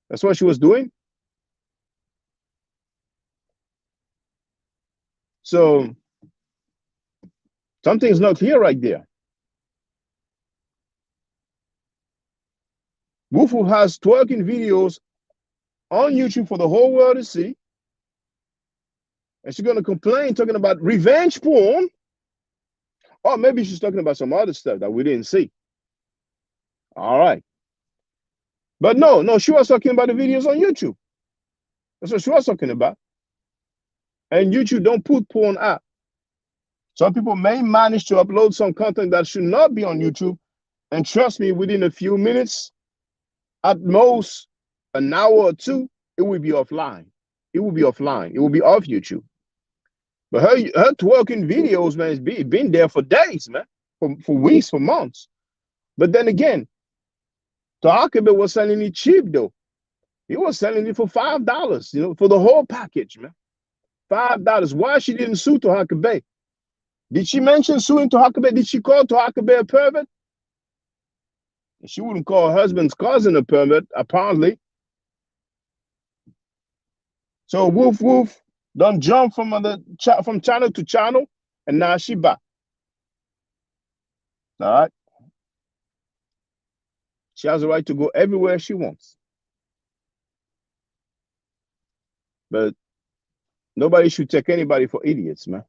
That's what she was doing. So something's not clear right there. Woof Woof has twerking videos on YouTube for the whole world to see. And she's going to complain talking about revenge porn. Or maybe she's talking about some other stuff that we didn't see. All right. But no, she was talking about the videos on YouTube. That's what she was talking about. And YouTube don't put porn out. Some people may manage to upload some content that should not be on YouTube. And trust me, within a few minutes, at most an hour or two, it will be offline. It will be offline. It will be off YouTube. But her twerking videos, man, it's been there for days, man, for weeks, for months. But then again, Tahakabe was selling it cheap, though. He was selling it for $5, you know, for the whole package, man. $5. Why she didn't sue Tahakabe? Did she mention suing Tahakabe? Did she call Tahakabe a pervert? She wouldn't call her husband's cousin a pervert, apparently. So woof woof done jump from channel to channel, and now she back. All right. She has the right to go everywhere she wants. But nobody should take anybody for idiots, man.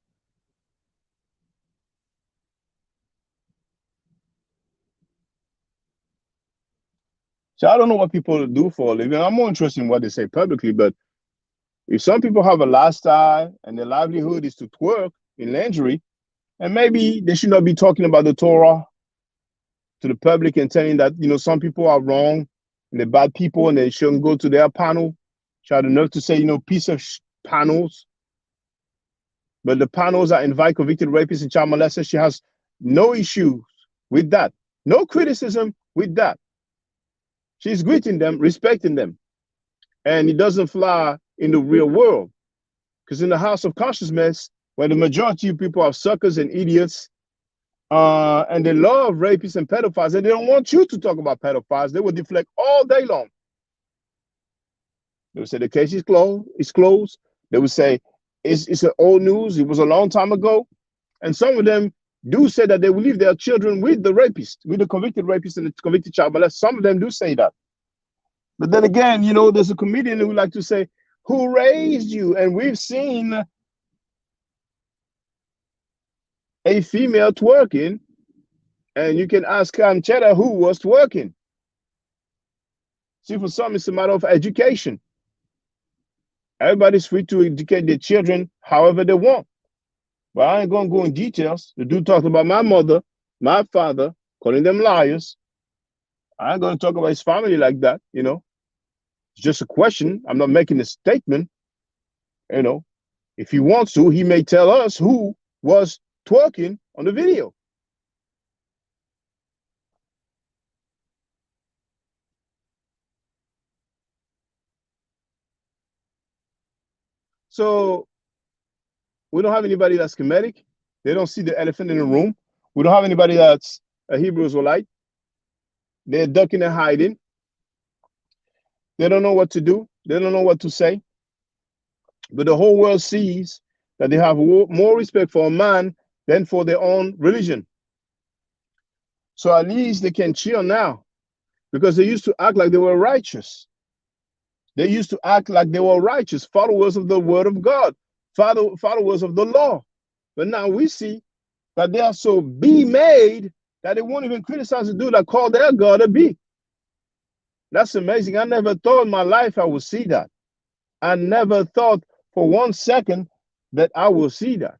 So I don't know what people do for a living. I'm more interested in what they say publicly, but if some people have a lifestyle and their livelihood is to twerk in lingerie, and maybe they should not be talking about the Torah to the public and telling that, you know, some people are wrong and they're bad people and they shouldn't go to their panel. She had enough to say, you know, piece of panels. But the panels that invite convicted rapists and child molesters, she has no issues with that. No criticism with that. She's greeting them, respecting them. And it doesn't fly in the real world. Because in the house of consciousness, where the majority of people are suckers and idiots, and they love rapists and pedophiles, and they don't want you to talk about pedophiles, they will deflect all day long. They will say the case is closed. They will say it's an old news, it was a long time ago. And some of them do say that they will leave their children with the rapist, with the convicted rapist and the convicted child molester. Some of them do say that. But then again, you know, there's a comedian who like to say, who raised you? And we've seen a female twerking, and you can ask Conchetta who was twerking. See, for some, it's a matter of education. Everybody's free to educate their children however they want. But I ain't going to go in details. The dude talked about my mother, my father, calling them liars. I ain't going to talk about his family like that, you know. It's just a question. I'm not making a statement. You know, if he wants to, he may tell us who was twerking on the video. So we don't have anybody that's Kemetic. They don't see the elephant in the room. We don't have anybody that's a Hebrew-Israelite. They're ducking and hiding. They don't know what to do. They don't know what to say. But the whole world sees that they have more respect for a man than for their own religion. So at least they can cheer now, because they used to act like they were righteous. They used to act like they were righteous, followers of the word of God, followers of the law. But now we see that they are so be-made that they won't even criticize the dude that called their God a bee. That's amazing. I never thought in my life I would see that. I never thought for 1 second that I will see that.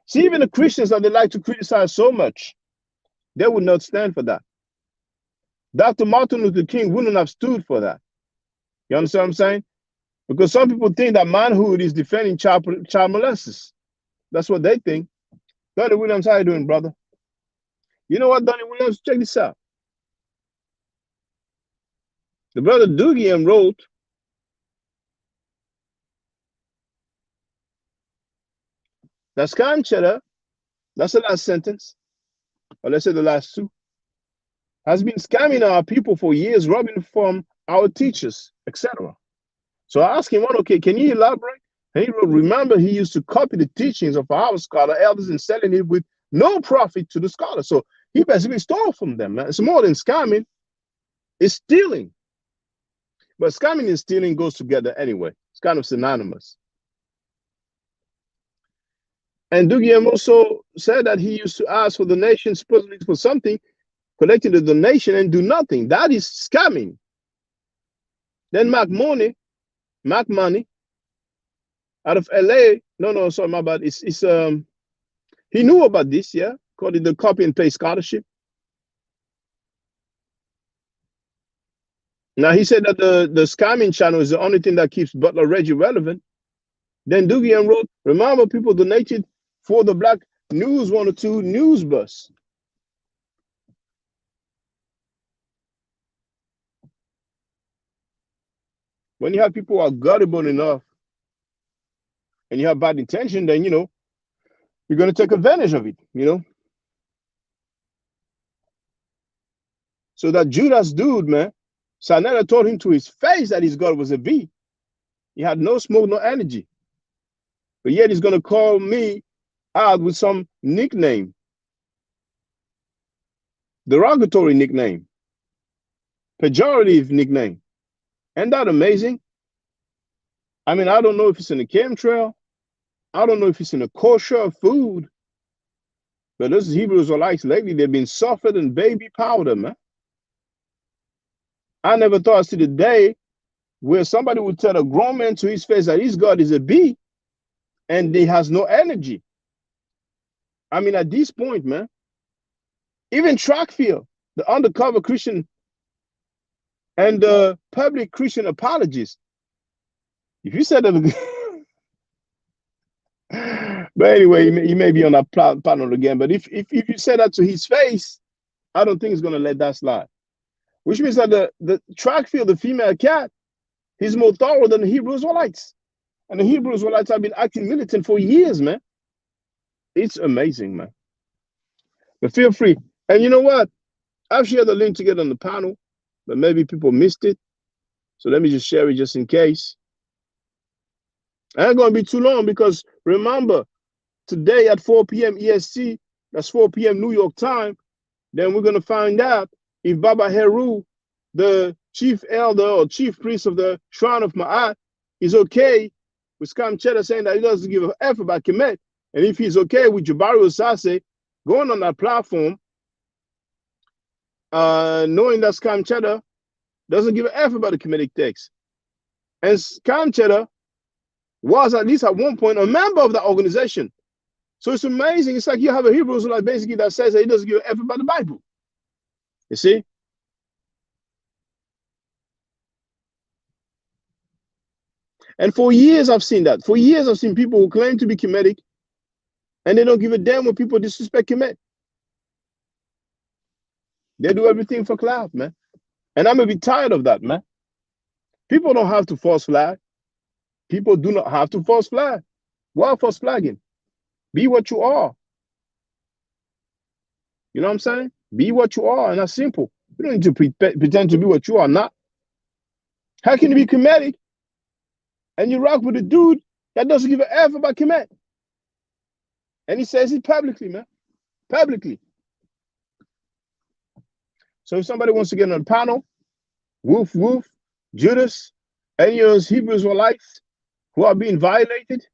See, even the Christians that they like to criticize so much, they would not stand for that. Dr. Martin Luther King wouldn't have stood for that. You understand what I'm saying? Because some people think that manhood is defending child molesters. That's what they think. Donnie Williams, how you doing, brother? You know what, Donnie Williams? Check this out. The brother Dugian wrote, that's Conchetta, that's the last sentence, or let's say the last two, has been scamming our people for years, robbing from our teachers, etc. So I asked him, well, okay, can you elaborate? And he wrote, remember, he used to copy the teachings of our scholar elders and selling it with no profit to the scholar. So he basically stole from them. Man. It's more than scamming, it's stealing. But scamming and stealing goes together anyway. It's kind of synonymous. And Dugian also said that he used to ask for donations supposedly for something, collecting the donation and do nothing. That is scamming. Then Mac Money out of LA. No, sorry, my bad. It's he knew about this, yeah. Called it the copy and paste scholarship. Now he said that the scamming channel is the only thing that keeps Butler Reggie relevant. Then Dugian wrote, remember people donated for the Black News 102 news bus. When you have people who are gullible enough and you have bad intention, then, you know, you're going to take advantage of it, you know. So that Judas dude, man, Sanella told him to his face that his God was a bee. He had no smoke, no energy. But yet he's going to call me out with some nickname, derogatory nickname, pejorative nickname. Isn't that amazing? I mean, I don't know if it's in the chemtrail. I don't know if it's in the kosher food. But those Hebrew-Israelites lately, they've been softer than baby powder, man. I never thought I'd see the day where somebody would tell a grown man to his face that his God is a bee and he has no energy. I mean, at this point, man, even track field, the undercover Christian and the public Christian apologists, if you said that, but anyway, he may be on that panel again. But if you say that to his face, I don't think he's going to let that slide. Which means that the track field, the female cat, he's more thorough than the Hebrew-Israelites. And the Hebrew-Israelites have been acting militant for years, man. It's amazing, man. But feel free. And you know what? I've shared the link to get on the panel, but maybe people missed it. So let me just share it just in case. I ain't going to be too long because remember, today at 4 p.m. EST, that's 4 p.m. New York time, then we're going to find out if Baba Heru, the chief elder or chief priest of the Shrine of Ma'at, is okay with Scam Cheddar saying that he doesn't give a F about Kemet. And if he's okay with Jabari Osase going on that platform, knowing that Scam Cheddar doesn't give a F about the Kemetic text. And Scam Cheddar was at least at one point a member of that organization. So it's amazing. It's like you have a Hebrew Israelite basically that says that he doesn't give a F about the Bible. You see? And for years I've seen that. For years I've seen people who claim to be Kemetic and they don't give a damn when people disrespect Kemet. They do everything for clout, man. And I'm a bit tired of that, man. People don't have to false flag. People do not have to false flag. Why false flagging? Be what you are. You know what I'm saying? Be what you are, and that's simple. You don't need to pretend to be what you are not. How can you be Kemetic and you rock with a dude that doesn't give a F about Kemet? And he says it publicly, man. Publicly. So if somebody wants to get on the panel, woof, woof, Judas, any of those Hebrew Israelites who are being violated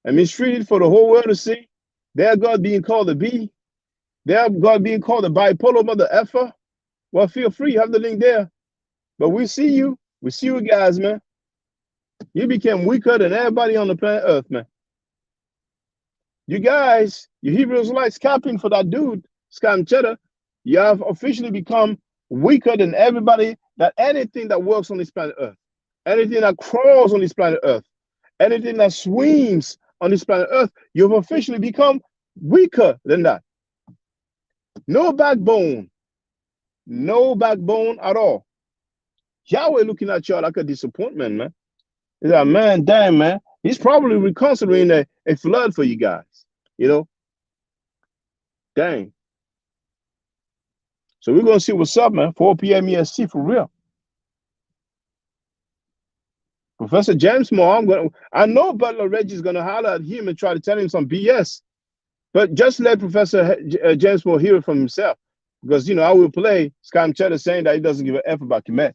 and mistreated for the whole world to see, their God being called a B, their God being called a bipolar mother effer, well, feel free, you have the link there. But we see you guys, man. You became weaker than everybody on the planet Earth, man. You guys, you Hebrew Israelites capping for that dude, Scam Cheddar, you have officially become weaker than everybody, that anything that works on this planet Earth, anything that crawls on this planet Earth, anything that swims on this planet Earth, you've officially become weaker than that. No backbone. No backbone at all. Yahweh looking at y'all like a disappointment, man. He's like, man, damn, man. He's probably reconsidering a flood for you guys, you know? Dang. So we're going to see what's up, man. 4 p.m. EST for real. Professor James Moore, I know Butler Reggie's going to holler at him and try to tell him some BS. But just let Professor James Moore hear it from himself. Because, you know, I will play Scam Cheddar saying that he doesn't give an F about Kemet.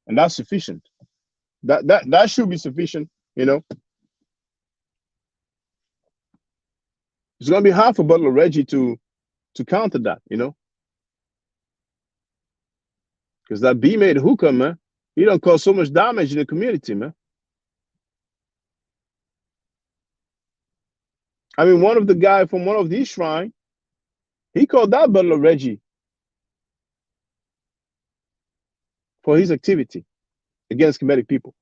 And that's sufficient. That should be sufficient, you know. It's going to be hard for Butler Reggie to counter that, you know. Because that B made hookah, man. He don't cause so much damage in the community, man. I mean, one of the guys from one of these shrines, he called that Butler Reggie for his activity against Kemetic people.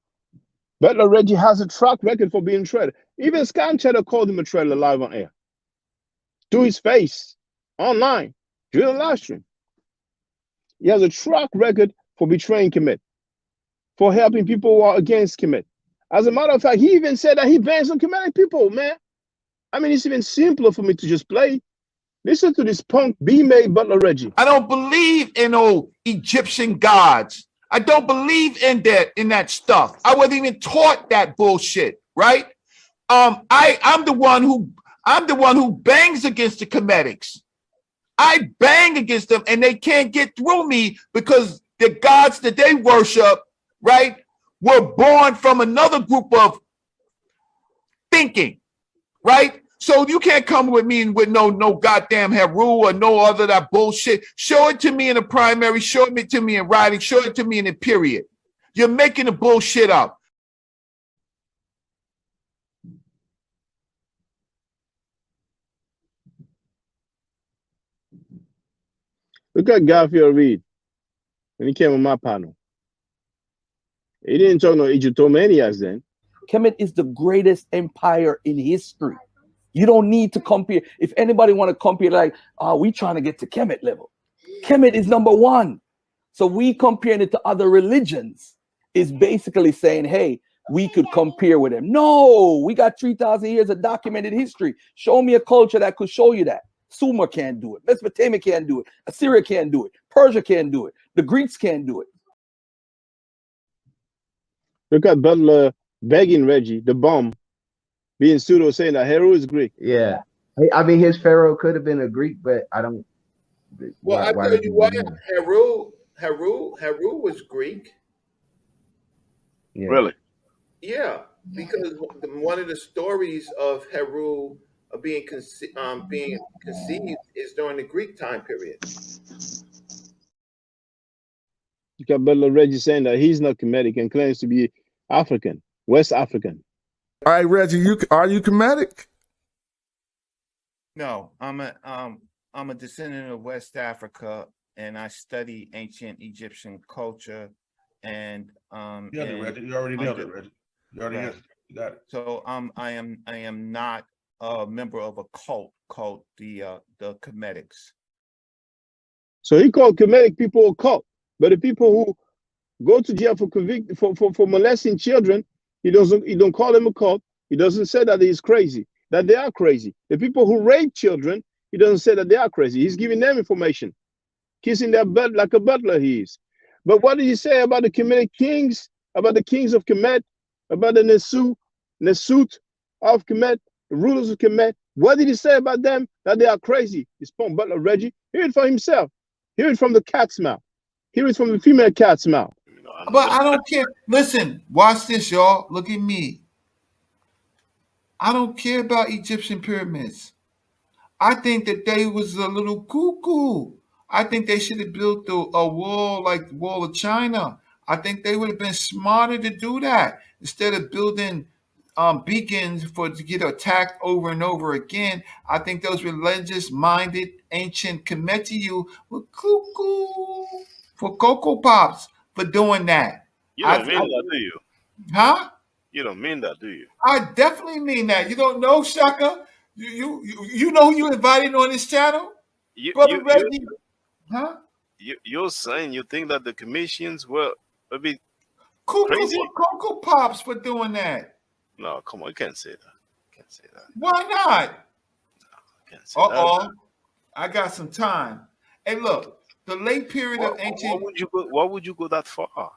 Butler Reggie has a track record for being traitor. Even Scam Cheddar called him a traitor live on air. To his face, online, during the live stream. He has a track record for betraying Kemet, for helping people who are against Kemet. As a matter of fact, he even said that he bans on Kemetic people, man. I mean, it's even simpler for me to just play. Listen to this punk B-made Butler Reggie. I don't believe in old Egyptian gods. I don't believe in that stuff. I wasn't even taught that bullshit, right? I'm the one who bangs against the Kemetics. I bang against them and they can't get through me because the gods that they worship, right, were born from another group of thinking, right? So you can't come with me with no goddamn Heru or no other that bullshit. Show it to me in the primary, show it to me in writing, show it to me in the period. You're making the bullshit up. Look at Garfield Reed when he came on my panel. He didn't talk no Egyptomaniacs then. Kemet is the greatest empire in history. You don't need to compare. If anybody want to compare, like, we trying to get to Kemet level. Kemet is number one. So we comparing it to other religions is basically saying, hey, we could compare with them. No, we got 3,000 years of documented history. Show me a culture that could show you that. Sumer can't do it. Mesopotamia can't do it. Assyria can't do it. Persia can't do it. The Greeks can't do it. Look at Butler begging Reggie, the bum, being pseudo saying that Heru is Greek. Yeah. I mean, his pharaoh could have been a Greek, but I don't. Well, I tell you what, Heru was Greek. Yeah. Really? Yeah, because one of the stories of Heru being conceived is during the Greek time period. You got Butler Reggie saying that he's not Kemetic and claims to be African, West African. All right, Reggie, are you Kemetic? No, I'm a descendant of West Africa, and I study ancient Egyptian culture. And Reggie. You already nailed it, Reggie. You already nailed it. You got it. So I am not a member of a cult called the Kemetics. So he called Kemetic people a cult, but the people who go to jail for molesting children, he don't call them a cult. He doesn't say that he's crazy, that they are crazy. The people who rape children, he doesn't say that they are crazy. He's giving them information, kissing their butt like a butler he is. But what did he say about the Kemetic kings, about the kings of Kemet, about the Nesut of Kemet, the rulers of Kemet? What did he say about them? That they are crazy. He's from Butler Reggie. Hear it for himself. Hear it from the cat's mouth. Hear it from the female cat's mouth. But I don't care. Listen, watch this, y'all. Look at me. I don't care about Egyptian pyramids. I think that they was a little cuckoo. I think they should have built a wall like the Wall of China. I think they would have been smarter to do that instead of building beacons to get attacked over and over again. I think those religious-minded ancient Kemetiyu were cuckoo for Cocoa Pops for doing that. You don't mean that, do you? Huh? You don't mean that, do you? I definitely mean that. You don't know, Shaka? You know who you invited on this channel? Brother Reggie? Huh? You're saying you think that the commissions were a bit Cuckoo crazy? For Cocoa Pops for doing that. No, come on, you can't say that. You can't say that. Why not? You can't say that. I got some time. Hey, look, the late period of ancient. Why would you go that far?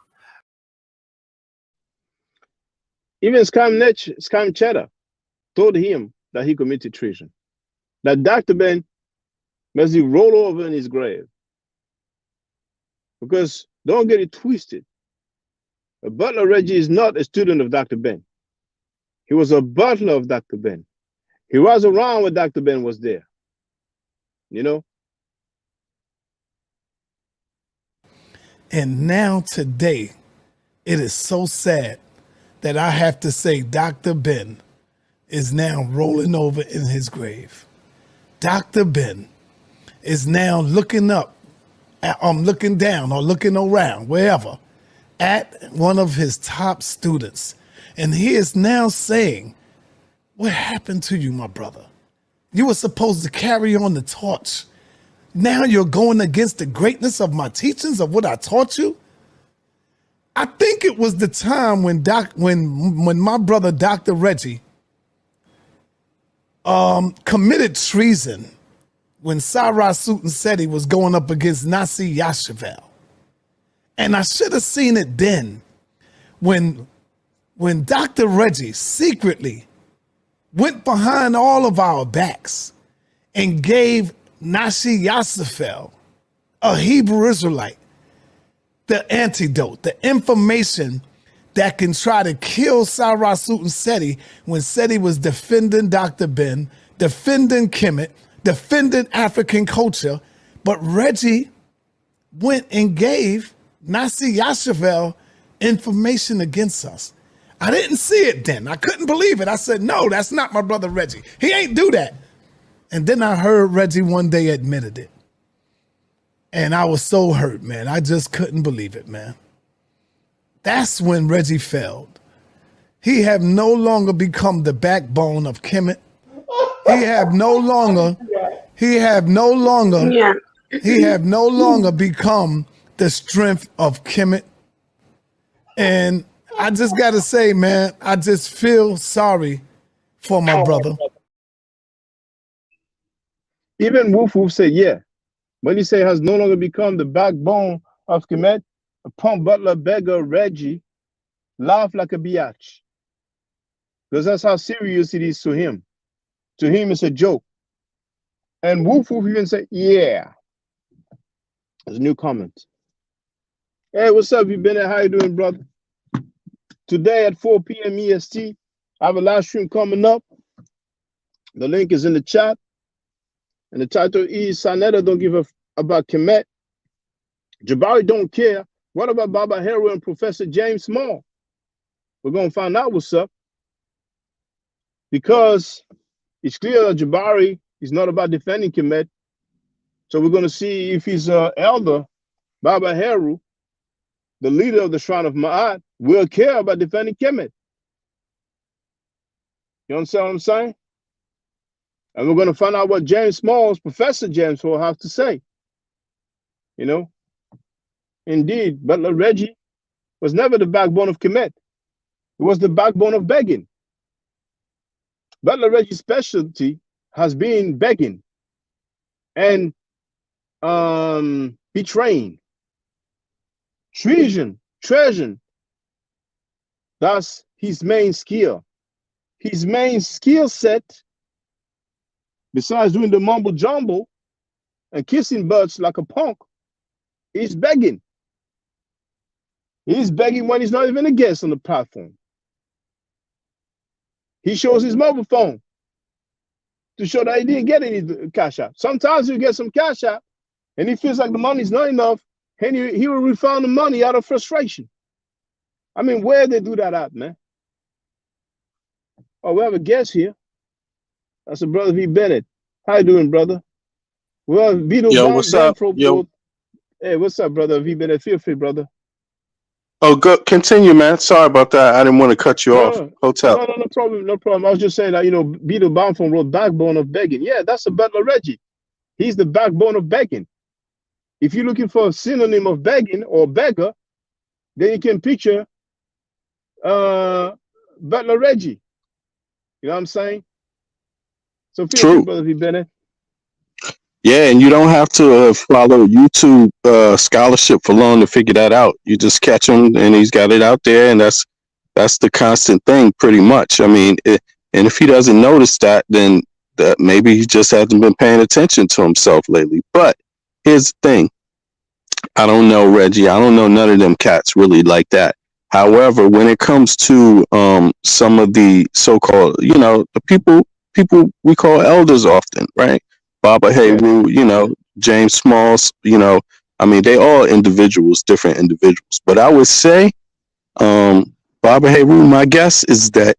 Even Scam Cheddar told him that he committed treason. That Dr. Ben must roll over in his grave. Because don't get it twisted. Butler Reggie is not a student of Dr. Ben. He was a butler of Dr. Ben. He was around when Dr. Ben was there. You know? And now today, it is so sad that I have to say Dr. Ben is now rolling over in his grave. Dr. Ben is now looking up, looking down or looking around, wherever, at one of his top students. And he is now saying, what happened to you, my brother? You were supposed to carry on the torch. Now you're going against the greatness of my teachings, of what I taught you. I think it was the time when my brother Dr. Reggie committed treason when Cyrus Suit and Seti was going up against Nasi Yashavel. And I should have seen it then when Dr. Reggie secretly went behind all of our backs and gave Nasi Yashavel, a Hebrew-Israelite, the antidote, the information that can try to kill Cyrus Suit and Seti when Seti was defending Dr. Ben, defending Kemet, defending African culture. But Reggie went and gave Nasi Yashavel information against us. I didn't see it then. I couldn't believe it. I said, no, that's not my brother Reggie. He ain't do that. And then I heard Reggie one day admitted it. And I was so hurt, man. I just couldn't believe it, man. That's when Reggie failed. He have no longer become the backbone of Kemet. He have no longer become the strength of Kemet. And I just got to say, man, I just feel sorry for my brother. Even Wolf said, yeah. When he say has no longer become the backbone of Kemet, upon Butler beggar Reggie laugh like a biatch. Because that's how serious it is to him. To him, it's a joke. And Wolf even said, yeah. There's a new comment. Hey, what's up, Bennett? How you doing, brother? Today at 4 p.m. EST, I have a live stream coming up. The link is in the chat. And the title is Sanetta don't give a about Kemet. Jabari don't care. What about Baba Hero and Professor James Small? We're going to find out what's up. Because it's clear that Jabari is not about defending Kemet. So we're going to see if his elder, Baba Heru, the leader of the Shrine of Ma'at, will care about defending Kemet. You understand what I'm saying? And we're going to find out what James Smalls, Professor James Small, have to say. You know? Indeed, Butler Reggie was never the backbone of Kemet. It was the backbone of begging. Butler Reggie's specialty has been begging and betraying, treason. That's his main skill. His main skill set, besides doing the mumble jumble and kissing butts like a punk, is begging. He's begging when he's not even a guest on the platform. He shows his mobile phone to show that he didn't get any cash out. Sometimes he'll get some cash out and he feels like the money's not enough and he will refund the money out of frustration. I mean, where they do that at, man? Oh, we have a guest here. That's a brother V. Bennett. How you doing, brother? Well, Yo, what's up? Yo. Hey, what's up, brother V. Bennett? Feel free, brother. Oh, go continue, man. Sorry about that. I didn't want to cut you off. Hotel. No problem. No problem. I was just saying that, Beetle Bountiful wrote Backbone of Begging. Yeah, that's a Butler Reggie. He's the backbone of begging. If you're looking for a synonym of begging or beggar, then you can picture Butler Reggie. You know what I'm saying? So feel free, brother V. Bennett. Yeah, and you don't have to follow YouTube scholarship for long to figure that out. You just catch him, and he's got it out there, and that's the constant thing, pretty much. I mean, and if he doesn't notice that, then that maybe he just hasn't been paying attention to himself lately. But here's the thing: I don't know Reggie. I don't know none of them cats really like that. However, when it comes to some of the so-called, the people we call elders often, right? Baba Heru, James Smalls, I mean, they all individuals, different individuals. But I would say, Baba Heru, my guess is that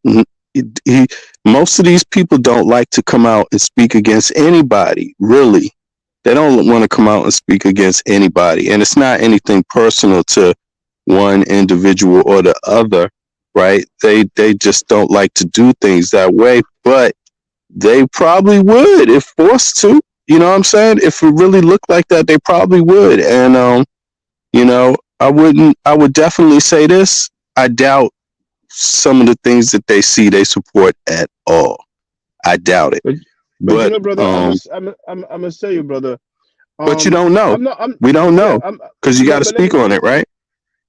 most of these people don't like to come out and speak against anybody, really. They don't want to come out and speak against anybody. And it's not anything personal to one individual or the other, right? They just don't like to do things that way, but they probably would if forced to. You know what I'm saying? If it really looked like that, they probably would. And you know, I would definitely say this. I doubt some of the things that they support at all. I doubt it. But you know, brother, I'm gonna say you, brother. But you don't know. We don't know because you got to speak on it, right?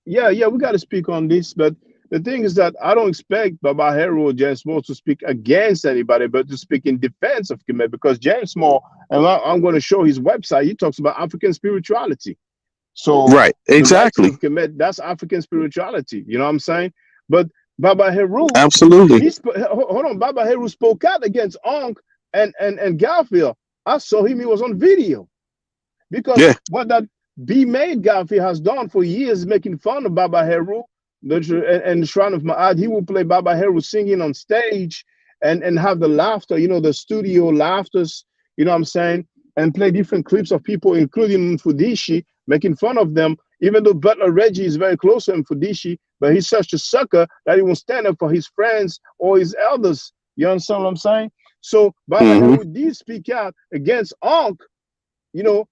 Yeah, we got to speak on this. But the thing is that I don't expect Baba Hero or James Small to speak against anybody, but to speak in defense of Kemet, because James Small, and I'm going to show his website, he talks about African spirituality. So right, exactly. The Kemet, that's African spirituality. You know what I'm saying? But Baba Heru, absolutely. Hold on, Baba Heru spoke out against Ankh and Garfield. I saw him; he was on video. Because what that B-Made Garfield has done for years, making fun of Baba Heru and the Shrine of Ma'ad. He will play Baba Heru singing on stage and have the laughter, you know, the studio laughters, you know what I'm saying, and play different clips of people, including Mfudishi, making fun of them, even though Butler Reggie is very close to Mfudishi, but he's such a sucker that he won't stand up for his friends or his elders. You understand what I'm saying? So Baba Heru did speak out against Ankh, you know,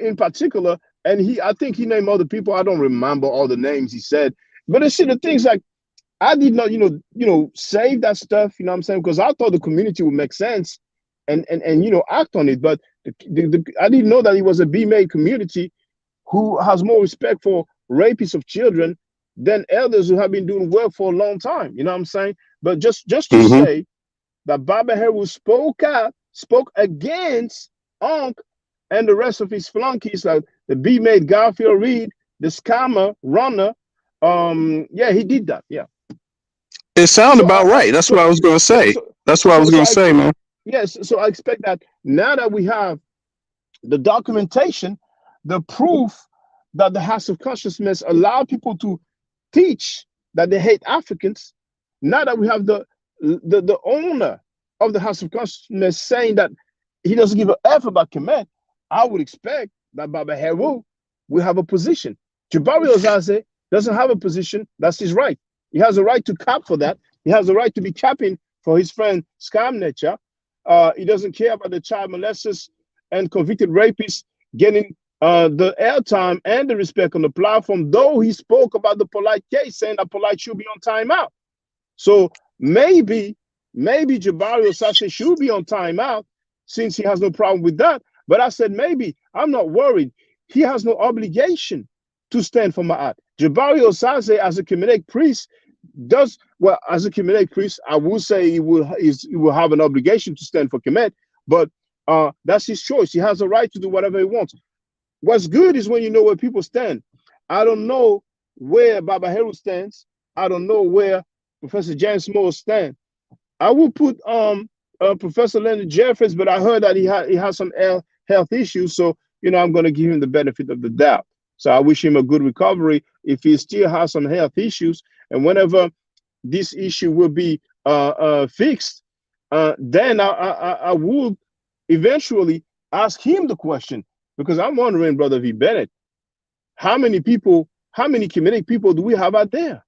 in particular, and I think he named other people. I don't remember all the names he said, but it's the things like I did not, you know, save that stuff. You know what I'm saying? Because I thought the community would make sense and you know, act on it. But I didn't know that it was a B-Made community who has more respect for rapists of children than elders who have been doing work for a long time. You know what I'm saying? But just to say that Baba Heru spoke against Ankh and the rest of his flunkies, like the B-Made Garfield Reed, the scammer, runner. Yeah, he did that. Yeah. It sounded about right. That's what I was going to say. That's what I was going to say, man. Yes. So I expect that now that we have the documentation, the proof that the House of Consciousness allow people to teach that they hate Africans, now that we have the owner of the House of Consciousness saying that he doesn't give a F about Kemet, I would expect that Baba Heru will have a position. Jabari Ozaze doesn't have a position. That's his right. He has a right to cap for that. He has a right to be capping for his friend Scamnecha. He doesn't care about the child molesters and convicted rapists getting the airtime and the respect on the platform, though he spoke about the Polite case, saying that Polite should be on timeout. So maybe Jabari Ozaze should be on timeout since he has no problem with that. But I said, maybe, I'm not worried. He has no obligation to stand for Ma'at. Jabari Osaze, as a Kemetic priest, as a Kemetic priest, I will say he will have an obligation to stand for Kemet, but that's his choice. He has a right to do whatever he wants. What's good is when you know where people stand. I don't know where Baba Heru stands. I don't know where Professor James Small stands. I will put Professor Leonard Jeffries, but I heard that he has some health issues, so you know I'm going to give him the benefit of the doubt. So I wish him a good recovery if he still has some health issues, and whenever this issue will be fixed, then I would eventually ask him the question, because I'm wondering, Brother V. Bennett, how many Kemetic people do we have out there?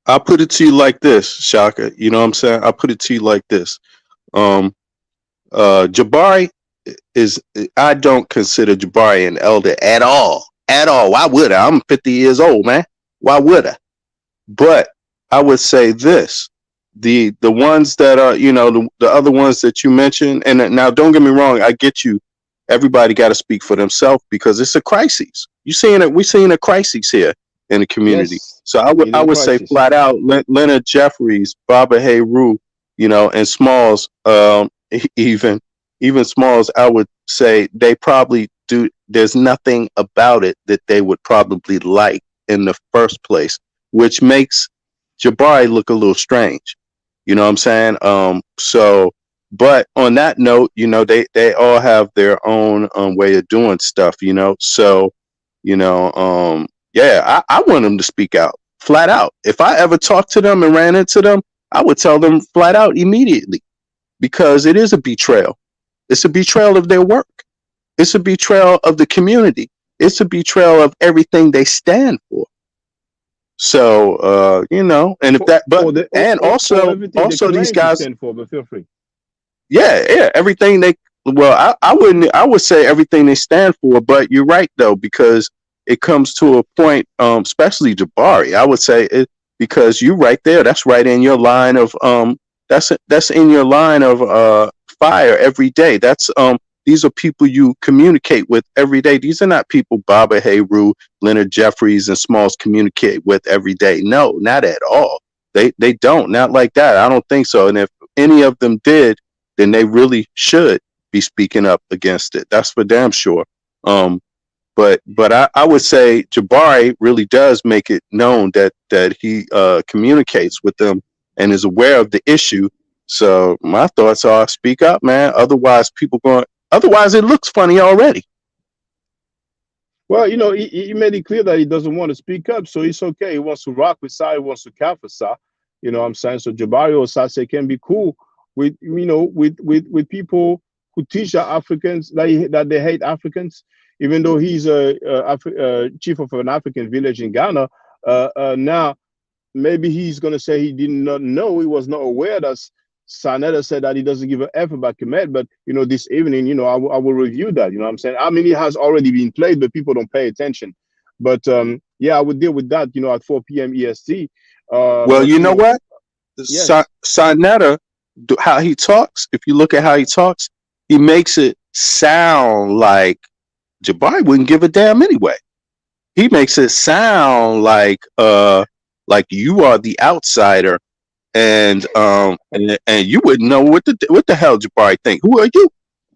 I'll put it to you like this, Shaka. You know what I'm saying? I'll put it to you like this. Jabari I don't consider Jabari an elder at all. At all. Why would I? I'm 50 years old, man. Why would I? But I would say this. The ones that are, you know, the other ones that you mentioned, and now don't get me wrong, I get you. Everybody got to speak for themselves because it's a crisis. We're seeing a crisis here in the community. Yes, so I would say flat out, Leonard Jeffries, Baba Heru, you know, and Smalls, even Smalls, I would say they probably do. There's nothing about it that they would probably like in the first place, which makes Jabari look a little strange. You know what I'm saying? So, but on that note, you know, they all have their own way of doing stuff, you know? So, you know, yeah, I want them to speak out flat out. If I ever talked to them and ran into them, I would tell them flat out immediately, because it is a betrayal. It's a betrayal of their work. It's a betrayal of the community. It's a betrayal of everything they stand for. So, you know, and if that, but, and also these guys stand for, but feel free. Yeah, everything they, well, I would say everything they stand for, but you're right though, because it comes to a point, especially Jabari, I would say it, because you right there, that's right in your line of, that's in your line of, fire every day. These are people you communicate with every day. These are not people Baba Heru, Leonard Jeffries, and Smalls communicate with every day. No, not at all. They don't, not like that. I don't think so. And if any of them did, then they really should be speaking up against it. That's for damn sure. But I would say Jabari really does make it known that he communicates with them and is aware of the issue. So my thoughts are, speak up, man. Otherwise it looks funny already. Well, you know, he made it clear that he doesn't want to speak up, so it's okay. He wants to rock with Sa, he wants to cap for Sa. You know what I'm saying? So Jabari or Sa can be cool with, you know, with people who teach that Africans that they hate Africans, even though he's a chief of an African village in Ghana. Now maybe he's gonna say he did not know, he was not aware that Sa Neter said that he doesn't give a F about Kemet. But you know, this evening, you know, I will review that. You know what I'm saying? I mean, it has already been played, but people don't pay attention. But yeah, I would deal with that, you know, at 4 p.m. EST. Well, you know what? Yes. Sa Neter, how he talks, if you look at how he talks, he makes it sound like Jabari wouldn't give a damn anyway. He makes it sound like you are the outsider, and you wouldn't know what the hell Jabari think. Who are you?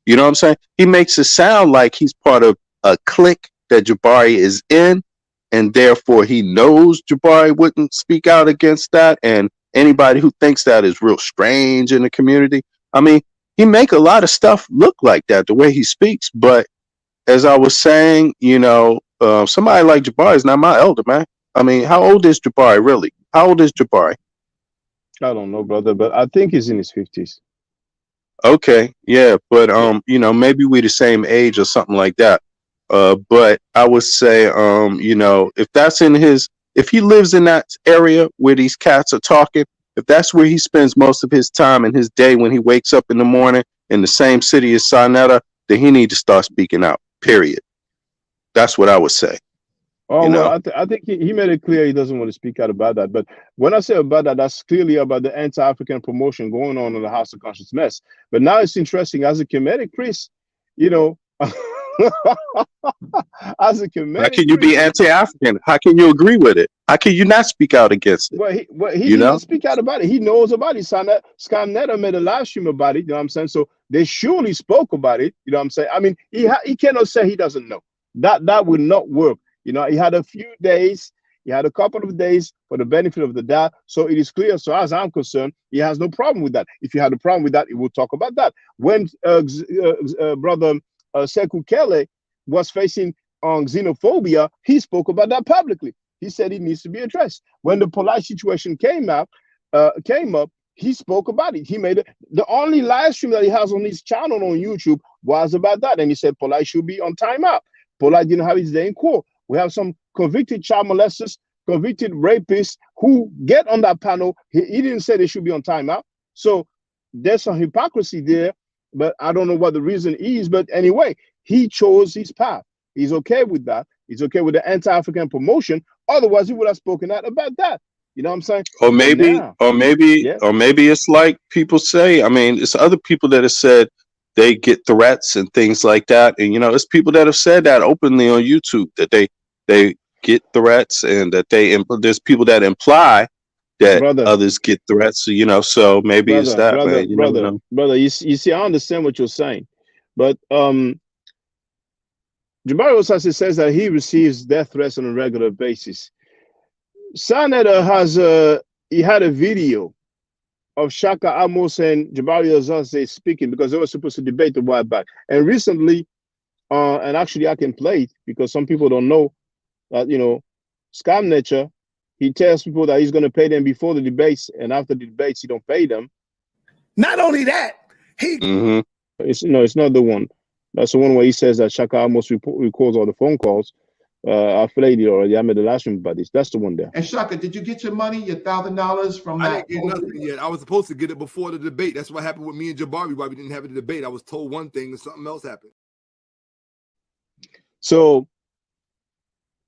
You know what I'm saying? He makes it sound like he's part of a clique that Jabari is in, and therefore he knows Jabari wouldn't speak out against that, and anybody who thinks that is real strange in the community. I mean, he make a lot of stuff look like that, the way he speaks. But as I was saying, you know, somebody like Jabari is not my elder, man. I mean, how old is Jabari really? How old is Jabari? I don't know, brother, but I think he's in his 50s. Okay, yeah, but you know, maybe we the same age or something like that. But I would say, you know, if he lives in that area where these cats are talking, if that's where he spends most of his time in his day when he wakes up in the morning in the same city as Sa Neter, then he need to start speaking out. Period. That's what I would say. Oh, well, I think he made it clear he doesn't want to speak out about that. But when I say about that, that's clearly about the anti-African promotion going on in the House of Conscious Mess. But now it's interesting, as a Kemetic priest, you know, as a Kemetic, how can you be anti-African? How can you agree with it? How can you not speak out against it? Well, he didn't speak out about it. He knows about it. Sa Neter made a live stream about it. You know what I'm saying? So they surely spoke about it. You know what I'm saying? I mean, he cannot say he doesn't know. That would not work. You know, he had a few days, he had a couple of days for the benefit of the doubt. So it is clear, so as I'm concerned, he has no problem with that. If he had a problem with that, he will talk about that. When brother Sekou Kele was facing xenophobia, he spoke about that publicly. He said it needs to be addressed. When the Polite situation came up, he spoke about it. He made it. The only live stream that he has on his channel on YouTube was about that. And he said Polite should be on timeout. Polite didn't have his day in court. We have some convicted child molesters, convicted rapists who get on that panel. He didn't say they should be on timeout. So there's some hypocrisy there, but I don't know what the reason is. But anyway, he chose his path. He's okay with that. He's okay with the anti-African promotion. Otherwise, he would have spoken out about that. You know what I'm saying? Or maybe it's like people say. I mean, it's other people that have said they get threats and things like that. And, you know, it's people that have said that openly on YouTube, that they get threats, and that there's people that imply that others get threats. So, you know, so maybe it's that, man. You brother, you see, I understand what you're saying. But Jabari Osasi says that he receives death threats on a regular basis. Sa Neter he had a video of Shaka Amos and Jabari Osasi speaking, because they were supposed to debate a while back. And recently, and actually I can play it because some people don't know that, you know, Scam Nature He tells people that he's going to pay them before the debates, and after the debates, he don't pay them. Not only that, he it's not the one. That's the one where he says that Shaka almost records all the phone calls. I played it already. I made the last one about this. That's the one there. And Shaka, did you get your money, your $1,000 from that? I didn't get nothing yet. I was supposed to get it before the debate. That's what happened with me and Jabari, why we didn't have a debate. I was told one thing and something else happened. So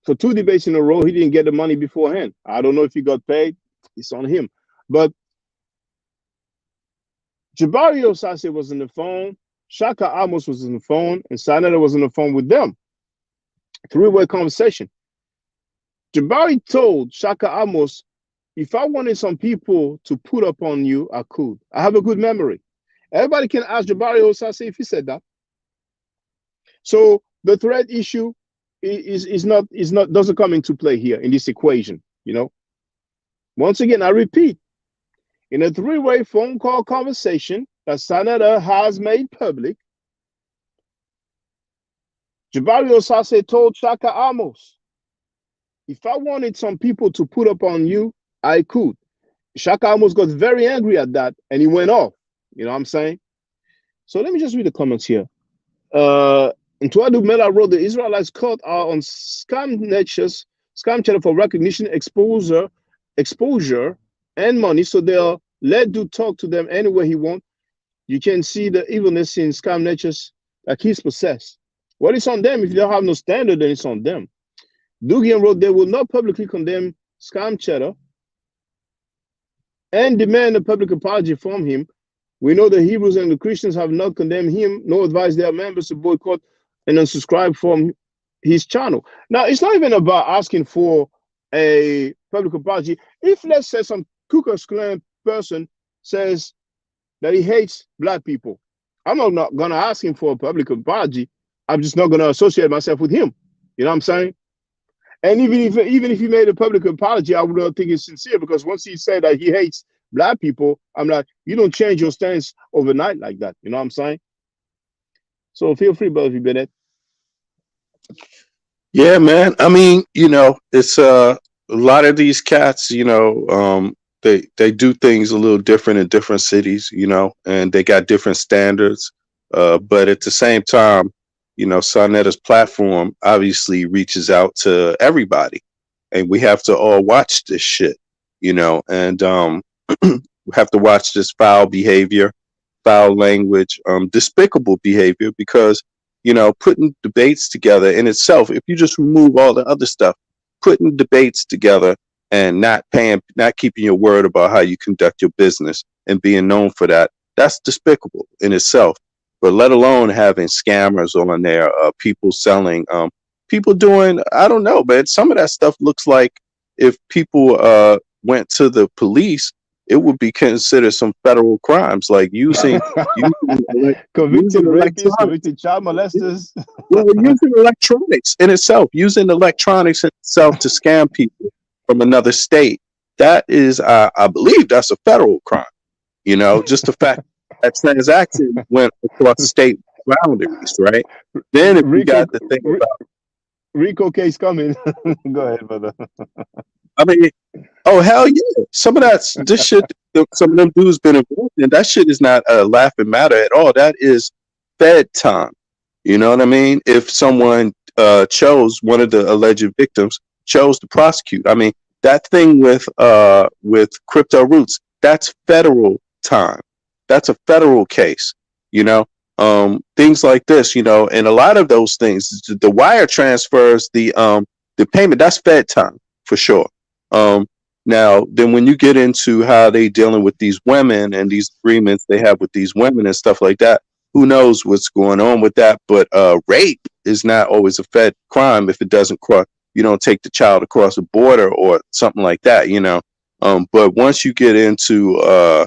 for 2 debates in a row, he didn't get the money beforehand. I don't know if he got paid. It's on him. But Jabari Osase was on the phone. Shaka Amos was on the phone, and Sanetta was on the phone with them. 3-way conversation. Jabari told Shaka Amos, if I wanted some people to put up on you, I could. I have a good memory. Everybody can ask Jabari Osase if he said that. So the threat issue doesn't come into play here in this equation. Once again, I repeat, in a 3-way phone call conversation that Sanetta has made public, Jabari Osase told Shaka Amos, if I wanted some people to put up on you, I could. Shaka Amos got very angry at that, and he went off. You know what I'm saying? So let me just read the comments here. Ntuadu Mela wrote, the Israelites caught are on scam channel for recognition, exposure, and money, so they'll let dude talk to them anywhere he wants. You can see the evilness in scam natures like he's possessed. Well, it's on them. If you don't have no standard, then it's on them. Dugian wrote, they will not publicly condemn scam cheddar and demand a public apology from him. We know the Hebrews and the Christians have not condemned him, nor advised their members to boycott and unsubscribe from his channel. Now, it's not even about asking for a public apology. If, let's say, some Ku Klux Klan person says that he hates black people, I'm not going to ask him for a public apology. I'm just not going to associate myself with him. You know what I'm saying? And even if he made a public apology, I would not think it's sincere, because once he said that he hates black people, I'm like, you don't change your stance overnight like that. You know what I'm saying? So feel free, brother, Bennett. Yeah, man. I mean, it's a lot of these cats, they do things a little different in different cities, and they got different standards. But at the same time, Sanetta's platform obviously reaches out to everybody, and we have to all watch this shit, and we have to watch this foul behavior, foul language, despicable behavior, because, putting debates together in itself, if you just remove all the other stuff, putting debates together and not keeping your word about how you conduct your business and being known for that, that's despicable in itself. But let alone having scammers on there, people selling, people doing, I don't know, but some of that stuff looks like if people went to the police, it would be considered some federal crimes, like using convicted rapists, convicted child molesters. Well, using electronics in itself to scam people from another state. That is, I believe that's a federal crime. Just the fact that transaction went across state boundaries, right? Then if we got the thing about RICO case coming. Go ahead, brother. I mean, oh hell yeah! Some of this shit, some of them dudes been involved in. That shit is not a laughing matter at all. That is Fed time. You know what I mean? If someone chose, one of the alleged victims chose to prosecute. I mean, that thing with Crypto Roots, that's federal time. That's a federal case. Things like this. And a lot of those things, the wire transfers, the payment, that's Fed time for sure. Now, then when you get into how they dealing with these women and these agreements they have with these women and stuff like that, who knows what's going on with that? But rape is not always a Fed crime if it doesn't cross. You don't take the child across the border or something like that, But once you get into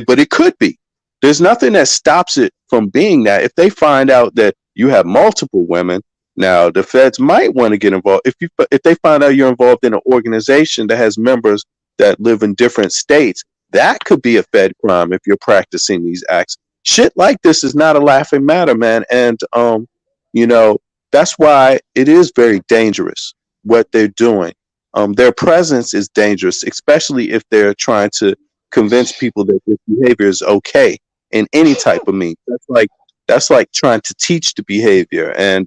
but it could be. There's nothing that stops it from being that. If they find out that you have multiple women, now the feds might want to get involved. If they find out you're involved in an organization that has members that live in different states, that could be a Fed crime if you're practicing these acts. Shit like this is not a laughing matter, man. And that's why it is very dangerous what they're doing. their presence is dangerous, especially if they're trying to convince people that this behavior is okay in any type of means. That's like trying to teach the behavior, and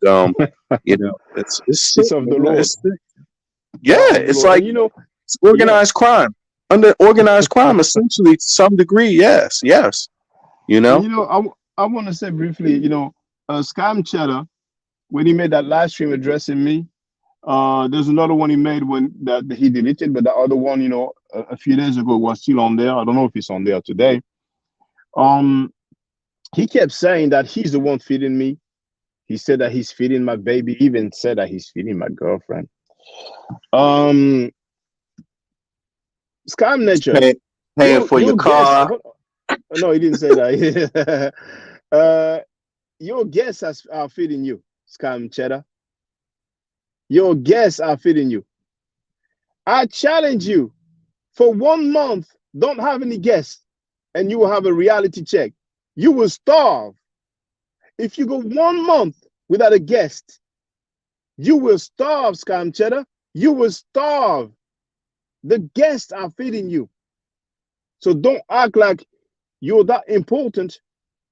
it's sick, It's of the man. Lord. It's sick. Yeah, Of the it's Lord. like And it's organized crime. Under organized crime, essentially, to some degree, yes. And I want to say briefly, Scam Cheddar, when he made that live stream addressing me, there's another one he made that he deleted, but the other one, a few days ago was still on there. I don't know if it's on there today. He kept saying that he's the one feeding me. He said that he's feeding my baby. He even said that he's feeding my girlfriend. Scam Nature. Paying for your car. No, he didn't say that. Your guests are feeding you, Scam Cheddar. Your guests are feeding you. I challenge you for 1 month, don't have any guests, and you will have a reality check. You will starve. If you go 1 month without a guest, you will starve, Scam Cheddar. You will starve. The guests are feeding you. So don't act like you're that important.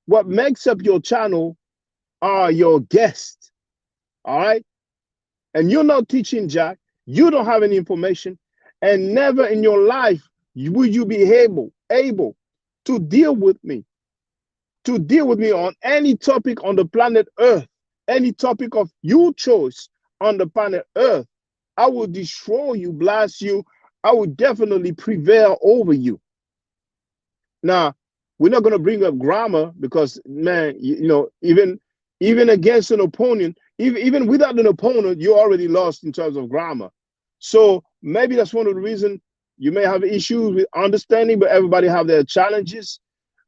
What makes up your channel are your guests. All right? And you're not teaching Jack. You don't have any information. And never in your life will you be able to deal with me. To deal with me on any topic on the planet Earth. Any topic of your choice on the planet Earth. I will destroy you, blast you. I will definitely prevail over you. Now, we're not going to bring up grammar because, man, even against an opponent, even without an opponent, you're already lost in terms of grammar. So maybe that's one of the reasons you may have issues with understanding, but everybody have their challenges.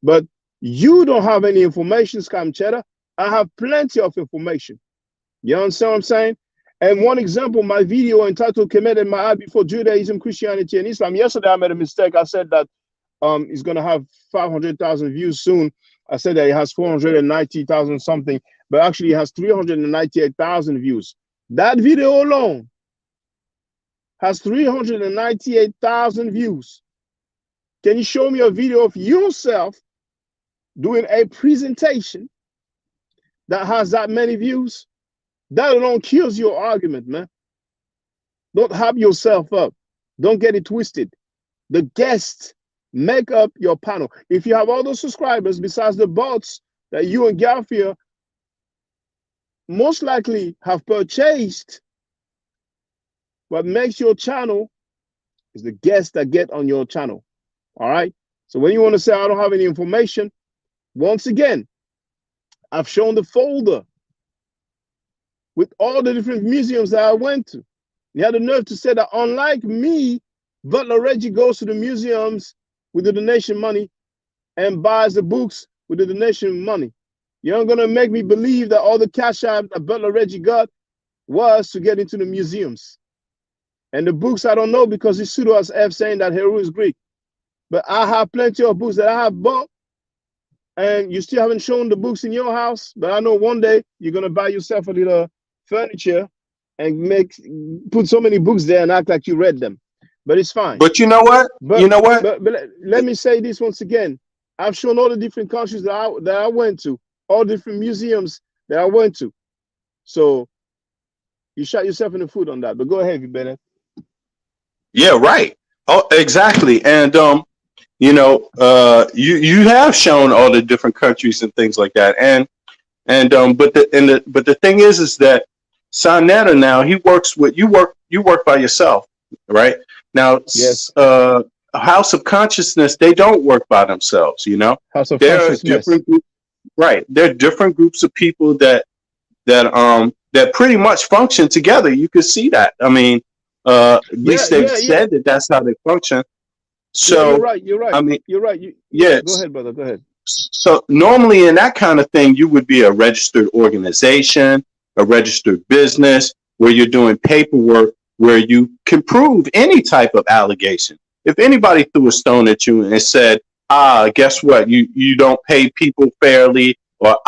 But you don't have any information, Scam Cheddar. I have plenty of information. You understand what I'm saying? And one example, my video entitled Kemet and Ma'at Before Judaism, Christianity, and Islam. Yesterday, I made a mistake. I said that it's going to have 500,000 views soon. I said that it has 490,000 something, but actually it has 398,000 views. That video alone has 398,000 views. Can you show me a video of yourself doing a presentation that has that many views? That alone kills your argument, man. Don't hype yourself up. Don't get it twisted. The guests make up your panel. If you have all those subscribers besides the bots that you and Garfield most likely have purchased, what makes your channel is the guests that get on your channel. All right? So when you want to say, I don't have any information, once again, I've shown the folder with all the different museums that I went to. You had the nerve to say that unlike me, Butler Reggie goes to the museums with the donation money and buys the books with the donation money. You're not going to make me believe that all the cash out that Butler Reggie got was to get into the museums. And the books I don't know because it's pseudo as F saying that Hebrew is Greek. But I have plenty of books that I have bought, and you still haven't shown the books in your house. But I know one day you're going to buy yourself a little furniture and put so many books there and act like you read them. But it's fine. But you know what? But let me say this once again. I've shown all the different countries that I went to, all different museums that I went to. So you shot yourself in the foot on that. But go ahead, Bennett. Yeah, right. Oh, exactly. And you have shown all the different countries and things like that. But the thing is that Sonetta now he works with you work by yourself, right? Now, yes. House of Consciousness, they don't work by themselves, House of There are Consciousness. different groups, right? There are different groups of people that pretty much function together. You can see that. I mean, at least they've said that that's how they function. So you're right. I mean, you're right. Yes. Go ahead, brother. Go ahead. So normally in that kind of thing, you would be a registered organization, a registered business, where you're doing paperwork, where you can prove any type of allegation. If anybody threw a stone at you and said, guess what? You don't pay people fairly, or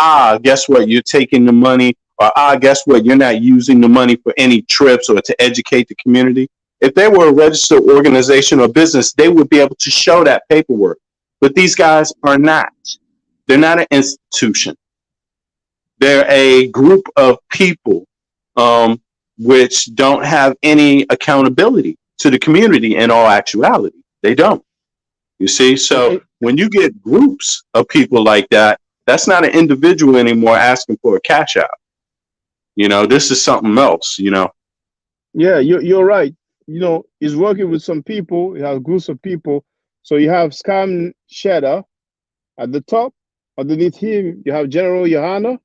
guess what? You're taking the money, or guess what? You're not using the money for any trips or to educate the community. If they were a registered organization or business, they would be able to show that paperwork. But these guys are not. They're not an institution. They're a group of people which don't have any accountability to the community in all actuality. They don't. You see? So when you get groups of people like that, that's not an individual anymore asking for a cash out. You know, this is something else, you know. Yeah, you're right. You know, he's working with some people. He has groups of people. So you have Scam Shedder at the top. Underneath him, you have General Yohana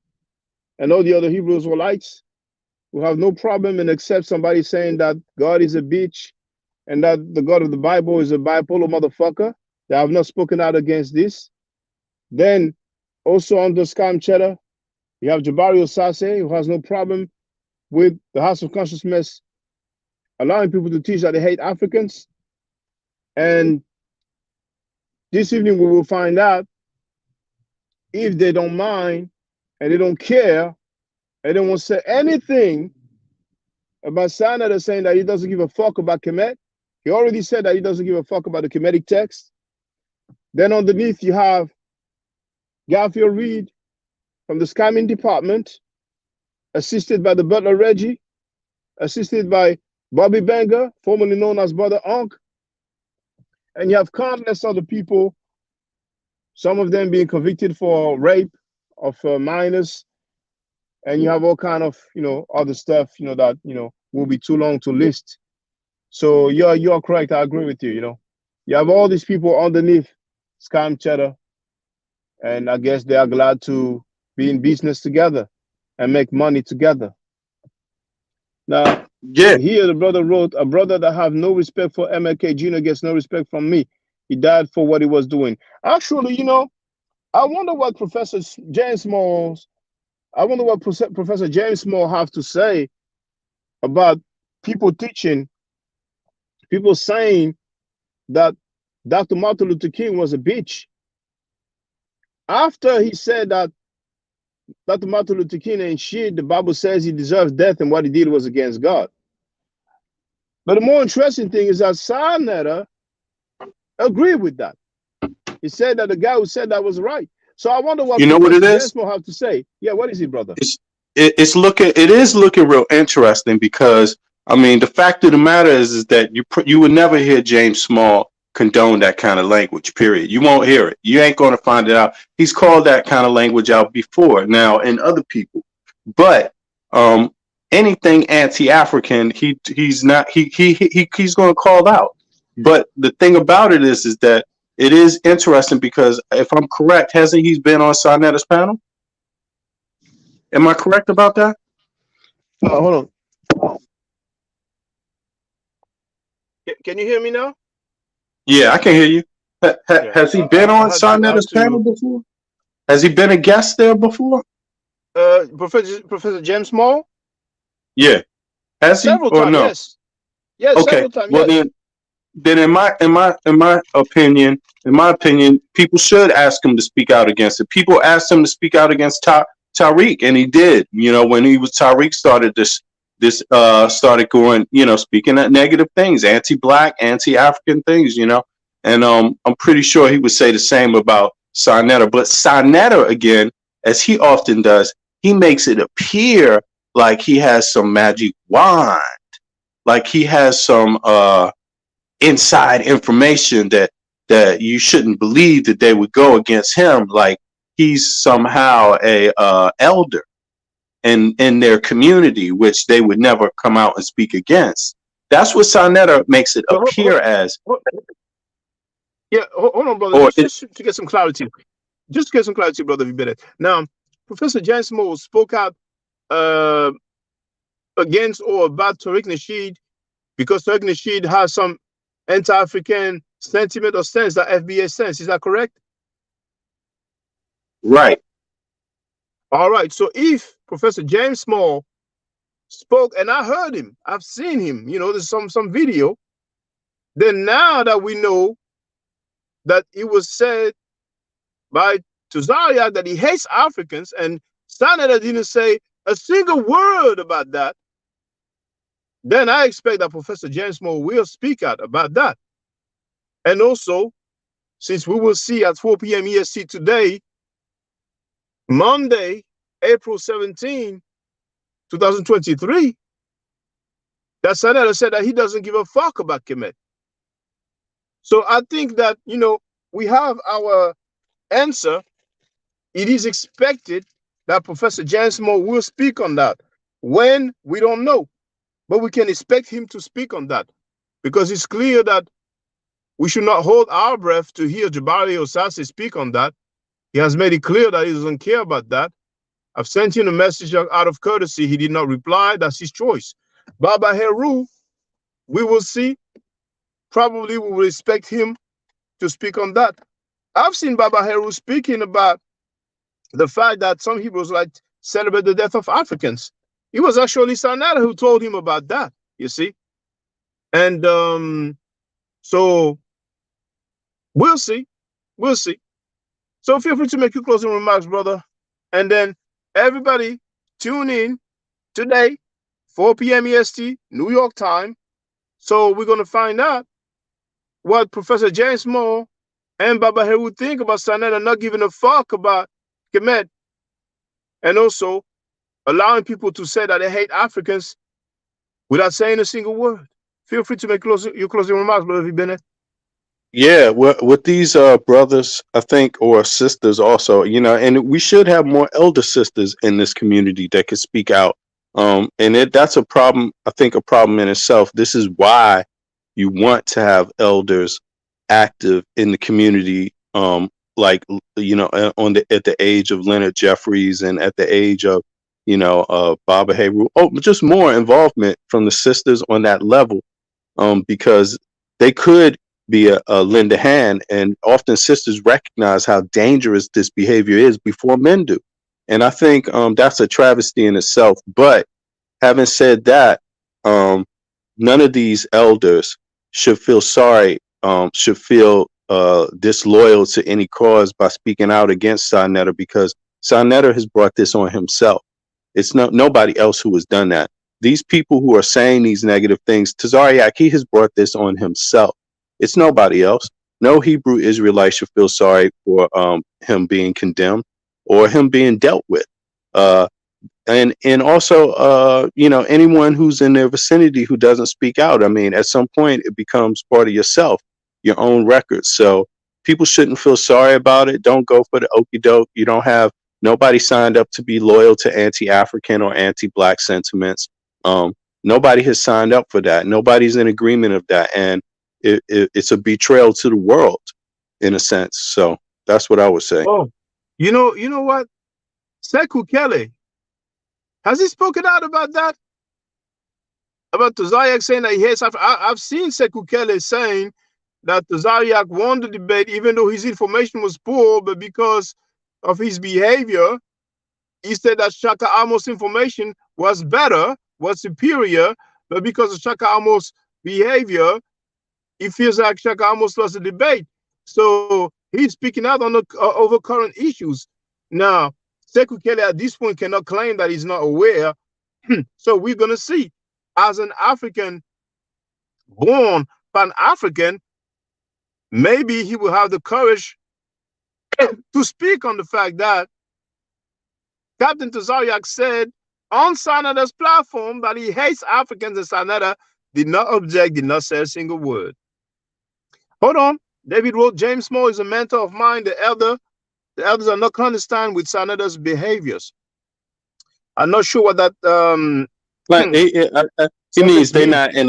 and all the other Hebrew-Israelites who have no problem and accept somebody saying that God is a bitch and that the God of the Bible is a bipolar motherfucker. They have not spoken out against this. Then also under Scam Cheddar, you have Jabari Osase, who has no problem with the House of Consciousness allowing people to teach that they hate Africans. And this evening we will find out if they don't mind and they don't care and they won't say anything about Sanada saying that he doesn't give a fuck about Kemet. He already said that he doesn't give a fuck about the Kemetic text. Then underneath you have Garfield Reed from the scamming department, assisted by the butler Reggie, assisted by Bobby Banger, formerly known as Brother Onk. And you have countless other people, some of them being convicted for rape of minors. And you have all kind of, you know, other stuff, you know, that, you know, will be too long to list. So you're correct. I agree with you, you know. You have all these people underneath Scam Cheddar. And I guess they are glad to be in business together and make money together. Now, here the brother wrote, a brother that have no respect for MLK Jr. gets no respect from me. He died for what he was doing. Actually, you know, I wonder what Professor James Small have to say about people teaching, people saying that Dr. Martin Luther King was a bitch. After he said that Dr. Martin Luther King ain't shit, the Bible says he deserves death and what he did was against God. But the more interesting thing is that Sarnetta agreed with that. He said that the guy who said that was right. So I wonder what Professor James will have to say. Yeah, what is it, brother? It is looking real interesting because I mean the fact of the matter is that you would never hear James Small condone that kind of language. Period. You won't hear it. You ain't going to find it out. He's called that kind of language out before now in other people, but anything anti-African, he's going to call out. But the thing about it is that it is interesting because if I'm correct, hasn't he been on Sarnetta's panel? Am I correct about that? Hold on. Can you hear me now? Yeah, I can hear you. Has he been on Sarnetta's panel before? Has he been a guest there before? Professor James Small? Yeah. Has he or no? Yes. Yes, okay. Several times, well, yes. then in my opinion, people should ask him to speak out against it. People asked him to speak out against Tariq, and he did. You know, when Tariq started started going, you know, speaking at negative things, anti-black, anti-African things, you know, and I'm pretty sure he would say the same about Sarnetta. But Sarnetta, again, as he often does, he makes it appear like he has some magic wand, like he has some inside information that you shouldn't believe that they would go against him, like he's somehow a elder in their community, which they would never come out and speak against. That's what Sarnetta makes it appear as. Yeah, hold on, brother. Just to get some clarity. Just to get some clarity, brother, if you better. Now, Professor James Small spoke out against or about Tariq Nasheed because Tariq Nasheed has some anti-African sentiment or sense that FBA sense. Is that correct? Right. All right. So if Professor James Small spoke, and I heard him, I've seen him, you know, there's some video, then now that we know that it was said by Tuzaria that he hates Africans, and Sarnetta didn't say a single word about that, then I expect that Professor James Moore will speak out about that. And also, since we will see at 4 p.m. EST today, Monday, April 17, 2023, that senator said that he doesn't give a fuck about Kemet. So I think that, we have our answer. It is expected that Professor James Moore will speak on that. When, we don't know, but we can expect him to speak on that, because it's clear that we should not hold our breath to hear Jabari Osasi speak on that. He has made it clear that he doesn't care about that. I've sent him a message out of courtesy. He did not reply. That's his choice. Baba Heru, we will see. Probably we will expect him to speak on that. I've seen Baba Heru speaking about the fact that some Hebrews like celebrate the death of Africans. It was actually Sanada who told him about that, you see. And so we'll see. We'll see. So feel free to make your closing remarks, brother. And then everybody tune in today, 4 p.m. EST, New York time. So we're going to find out what Professor James Moore and Baba Heru think about Sanada not giving a fuck about Kemet, and also allowing people to say that they hate Africans without saying a single word. Feel free to make your closing remarks, Brother V. Bennett. Yeah, with these brothers, I think, or sisters also, and we should have more elder sisters in this community that could speak out. And that's a problem, I think, a problem in itself. This is why you want to have elders active in the community, at the age of Leonard Jeffries and at the age of, Baba Heru. Just more involvement from the sisters on that level, because they could be a lend a hand, and often sisters recognize how dangerous this behavior is before men do. And I think that's a travesty in itself. But having said that, none of these elders should feel sorry, should feel disloyal to any cause by speaking out against Sarnetta, because Sarnetta has brought this on himself. It's nobody else who has done that. These people who are saying these negative things, Tazariak, he has brought this on himself. It's nobody else. No Hebrew Israelite should feel sorry for him being condemned or him being dealt with. And also, anyone who's in their vicinity who doesn't speak out. I mean, at some point, it becomes part of yourself, your own record. So people shouldn't feel sorry about it. Don't go for the okie doke. You don't have nobody signed up to be loyal to anti-African or anti-Black sentiments. Nobody has signed up for that. Nobody's in agreement of that. And it's a betrayal to the world, in a sense. So that's what I would say. Oh, you know what? Sekou Kelly, has he spoken out about that? About Tazariak saying that he hates Africa? I've seen Sekou Kelly saying that Tazariak won the debate, even though his information was poor, but because of his behavior, he said that Shaka Amos' information was better, was superior, but because of Shaka Amos' behavior, he feels like Shaka Amos lost the debate. So he's speaking out on the over current issues. Now, Sekou Kelly at this point cannot claim that he's not aware. So we're going to see. As an African, born Pan-African, maybe he will have the courage to speak on the fact that Captain Tazariak said on Sanada's platform that he hates Africans, and Sanada did not object, did not say a single word. Hold on. David wrote, James Moore is a mentor of mine. The elders are not clandestine with Sanada's behaviors. I'm not sure what that he means they're not in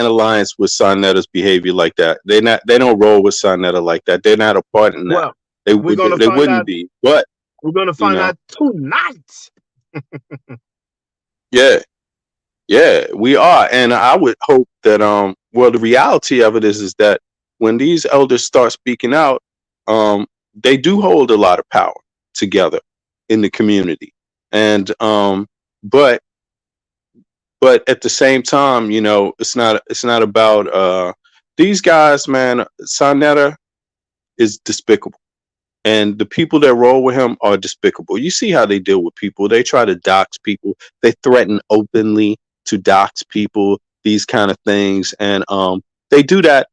alliance with Sarnetta's behavior like that. They don't roll with Sarnetta like that. They're not a part in that. Well, they wouldn't be. But we're gonna find out tonight. Yeah, we are. And I would hope that the reality of it is that when these elders start speaking out, they do hold a lot of power together in the community. And but at the same time, it's not about these guys, man. Sarnetta is despicable, and the people that roll with him are despicable. You see how they deal with people. They try to dox people. They threaten openly. to dox people, these kind of things. And they do that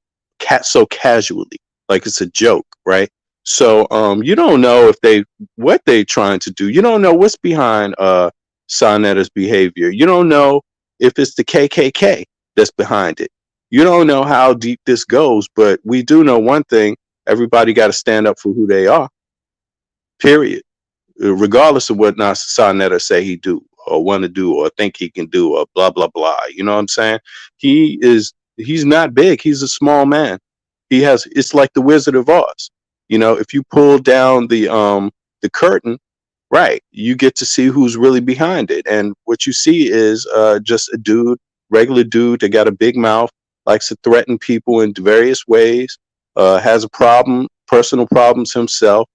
so casually, like it's a joke, right? So you don't know if what they're trying to do. You don't know what's behind Sarnetta's behavior. You don't know if it's the KKK that's behind it. You don't know how deep this goes, but we do know one thing: everybody got to stand up for who they are. Period. Regardless of what Sarnetta say he do or want to do or think he can do or blah blah blah. You know what I'm saying? He's not big. He's a small man. It's like the Wizard of Oz. You know, if you pull down the curtain, right, you get to see who's really behind it. And what you see is just a regular dude that got a big mouth, likes to threaten people in various ways, has personal problems himself,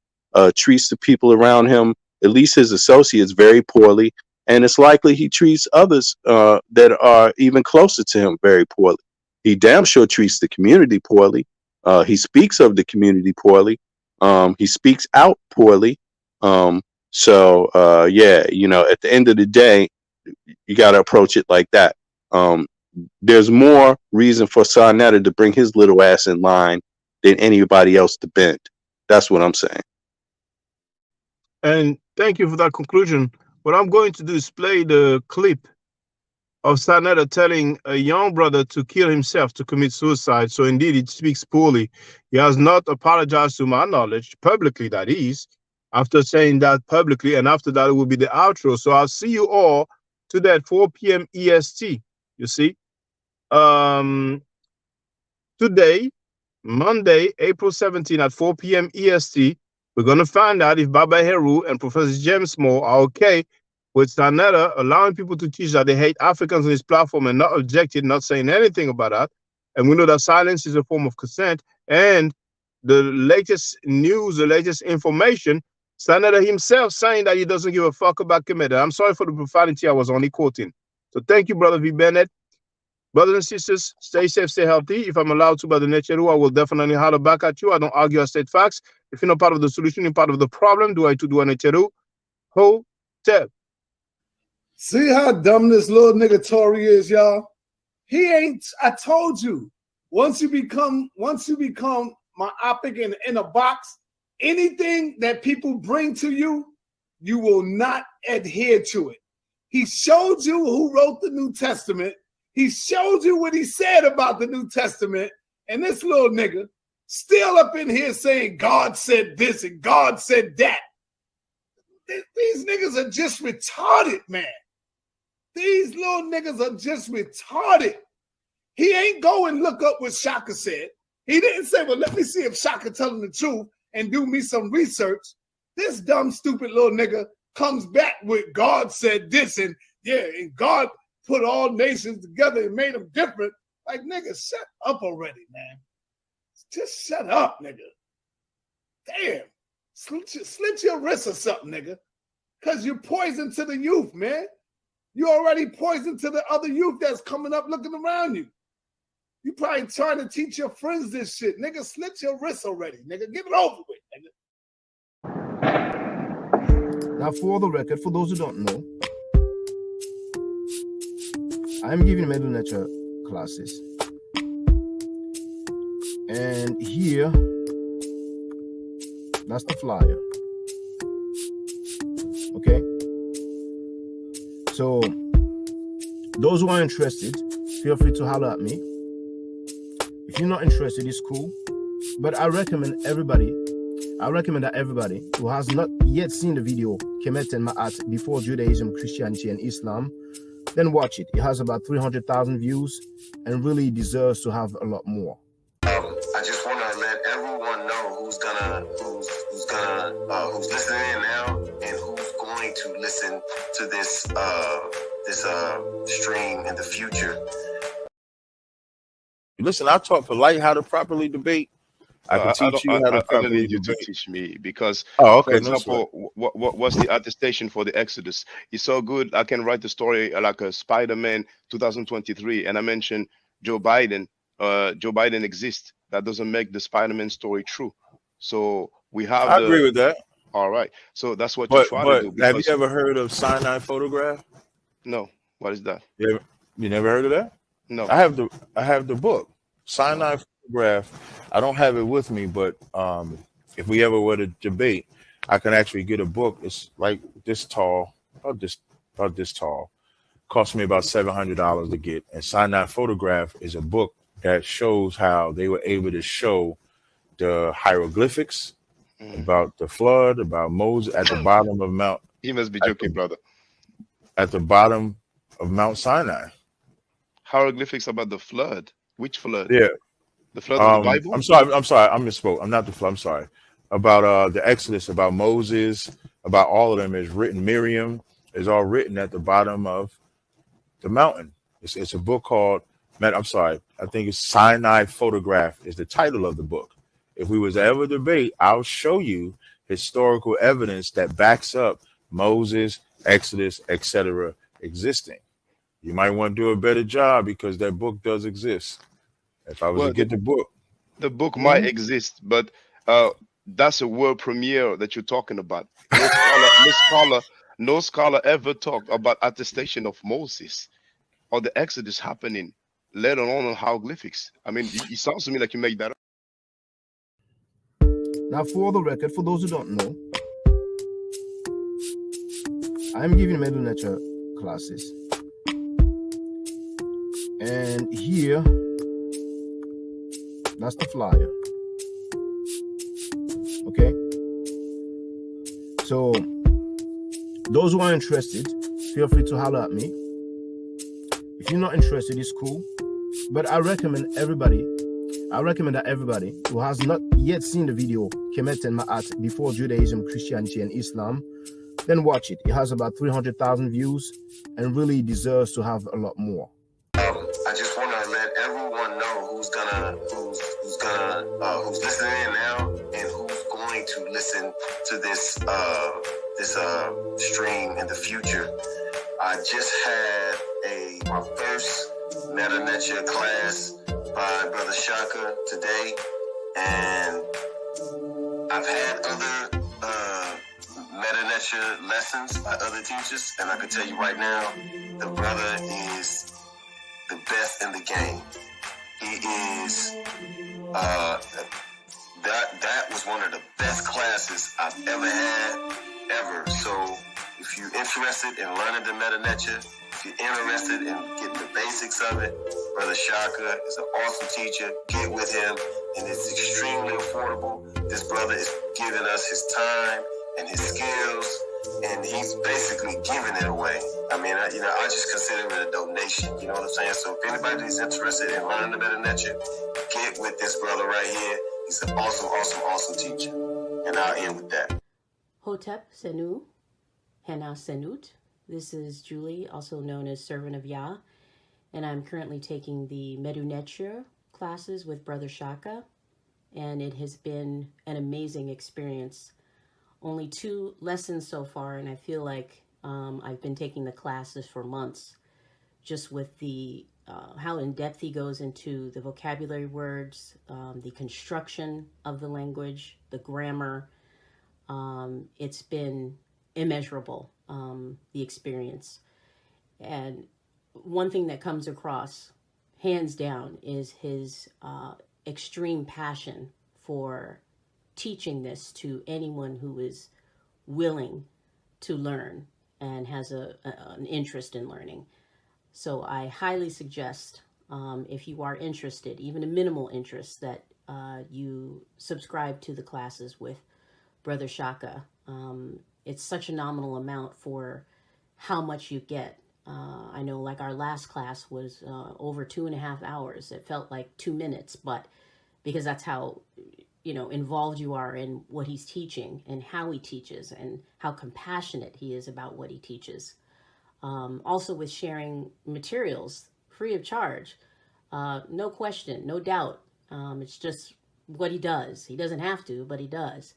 treats the people around him, at least his associates, very poorly. And it's likely he treats others that are even closer to him very poorly. He damn sure treats the community poorly. He speaks of the community poorly. He speaks out poorly. Yeah, you know, at the end of the day, you got to approach it like that. There's more reason for Sarnetta to bring his little ass in line than anybody else to bend. That's what I'm saying. And thank you for that conclusion. What I'm going to do is play the clip of Sarnetta telling a young brother to kill himself, to commit suicide. So indeed, it speaks poorly. He has not apologized, to my knowledge, publicly, that is, after saying that publicly, and after that, it will be the outro. So I'll see you all today at 4 p.m. EST, you see. Today, Monday, April 17 at 4 p.m. EST, we're going to find out if Baba Heru and Professor James Moore are okay with Sarnetta allowing people to teach that they hate Africans on his platform and not objecting, not saying anything about that. And we know that silence is a form of consent. And the latest news, the latest information, Sarnetta himself saying that he doesn't give a fuck about Kemet. I'm sorry for the profanity I was only quoting. So thank you, Brother V. Bennett. Brothers and sisters, stay safe, stay healthy. If I'm allowed to, Brother Necheru, I will definitely holler back at you. I don't argue, I state facts. If you're not part of the solution, you're part of the problem. Do I to do a Necheru? Ho, tep. See how dumb this little nigga Tory is, y'all? He ain't, I told you, once you become myopic and in a box, anything that people bring to you, you will not adhere to it. He showed you who wrote the New Testament. He showed you what he said about the New Testament. And this little nigga still up in here saying God said this and God said that. These niggas are just retarded, man. These little niggas are just retarded. He ain't go and look up what Shaka said. He didn't say, well, let me see if Shaka telling the truth and do me some research. This dumb, stupid little nigga comes back with God said this and yeah, and God put all nations together and made them different. Like, nigga, shut up already, man. Just shut up, nigga. Damn. Slit your wrist or something, nigga. Because you're poison to the youth, man. You're already poison to the other youth that's coming up looking around you. You probably trying to teach your friends this shit. Nigga, slit your wrist already, nigga. Get it over with, nigga. Now, for the record, for those who don't know, I'm giving middle nature classes. And here, that's the flyer. Okay? So, those who are interested, feel free to holler at me. If you're not interested, it's cool. But I recommend that everybody who has not yet seen the video, Kemet and Ma'at, Before Judaism, Christianity, and Islam, then watch it. It has about 300,000 views and really deserves to have a lot more. I just want to let everyone know who's listening in now and who's going to listen to this stream in the future. Listen, I taught polite how to properly debate. I can teach you how to properly I don't need you debate. to teach me because, okay, for example, what's the attestation for the Exodus? It's so good. I can write the story like a Spider-Man 2023, and I mentioned Joe Biden. Joe Biden exists. That doesn't make the Spider-Man story true. So we have. I agree with that. All right. So that's what you try to do. Have you ever heard of Sinai photograph? No. What is that? Yeah. You never heard of that? No. I have the book, Sinai Photograph. I don't have it with me, but if we ever were to debate, I can actually get a book. It's like this tall, about this tall. Cost me about $700 to get. And Sinai Photograph is a book that shows how they were able to show the hieroglyphics about the flood, about Moses at the bottom of Mount. You must be joking, brother. At the bottom of Mount Sinai. Hieroglyphics about the flood. Which flood? Yeah. The flood of the Bible? I'm sorry. I misspoke. I'm not the flood. I'm sorry. About the Exodus, about Moses, about all of them is written. Miriam is all written at the bottom of the mountain. It's a book called, I'm sorry, I think it's Sinai Photograph is the title of the book. If we was to ever debate, I'll show you historical evidence that backs up Moses, Exodus, etc. existing. You might want to do a better job because that book does exist. If I was to get the book might exist, but that's a world premiere that you're talking about. No scholar ever talked about attestation of Moses or the Exodus happening, let alone on hieroglyphics. I mean, it sounds to me like you make that up. Now, for the record, for those who don't know, I'm giving Middle Nature classes. And here, that's the flyer. Okay? So, those who are interested, feel free to holler at me. If you're not interested, it's cool. But I recommend that everybody who has not yet seen the video, Kemet and Ma'at, Before Judaism, Christianity, and Islam, then watch it. It has about 300,000 views and really deserves to have a lot more. I just want to let everyone know who's listening in now and who's going to listen to this stream in the future. I just had my first Meta Nature class by Brother Shaka today, and I've had other Meta Nature lessons by other teachers, and I can tell you right now, the brother is the best in the game. He is that was one of the best classes I've ever had, ever. So if you're interested in learning the Meta Nature, if you're interested in getting the basics of it, Brother Shaka is an awesome teacher. Get with him, and it's extremely affordable. This brother is giving us his time and his skills, and he's basically giving it away. I mean, I just consider it a donation. You know what I'm saying? So if anybody's interested in learning the Meta Nature, get with this brother right here. He's an awesome teacher. And I'll end with that. Hotep Senu, Hena Senut. This is Julie, also known as Servant of Yah, and I'm currently taking the Medu Neture classes with Brother Shaka, and it has been an amazing experience. Only 2 lessons so far, and I feel like I've been taking the classes for months, just with the how in depth he goes into the vocabulary words, the construction of the language, the grammar. It's been immeasurable, the experience. And one thing that comes across, hands down, is his extreme passion for teaching this to anyone who is willing to learn and has an interest in learning. So I highly suggest, if you are interested, even a minimal interest, that you subscribe to the classes with Brother Shaka. It's such a nominal amount for how much you get. I know, like, our last class was over 2.5 hours. It felt like 2 minutes, but because that's how involved you are in what he's teaching and how he teaches and how compassionate he is about what he teaches. Also with sharing materials free of charge, no question, no doubt. It's just what he does. He doesn't have to, but he does.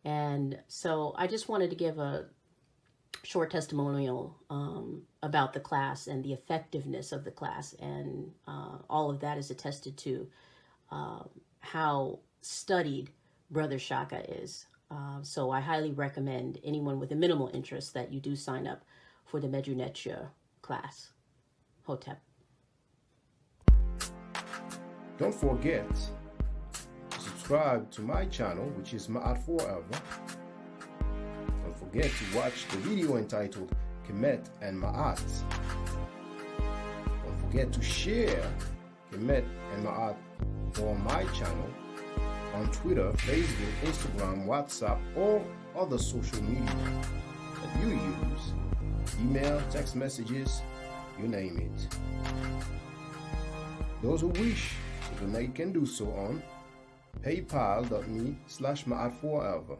And so I just wanted to give a short testimonial about the class and the effectiveness of the class, and all of that is attested to how studied Brother Shaka is. So I highly recommend anyone with a minimal interest that you do sign up for the Medu Neture class. Hotep. Don't forget to subscribe to my channel, which is Ma'at Forever. Don't forget to watch the video entitled Kemet and Ma'at. Don't forget to share Kemet and Ma'at on my channel on Twitter, Facebook, Instagram, WhatsApp, or other social media that you use. Email, text messages, you name it. Those who wish to donate can do so on paypal.me/ma'at4ever.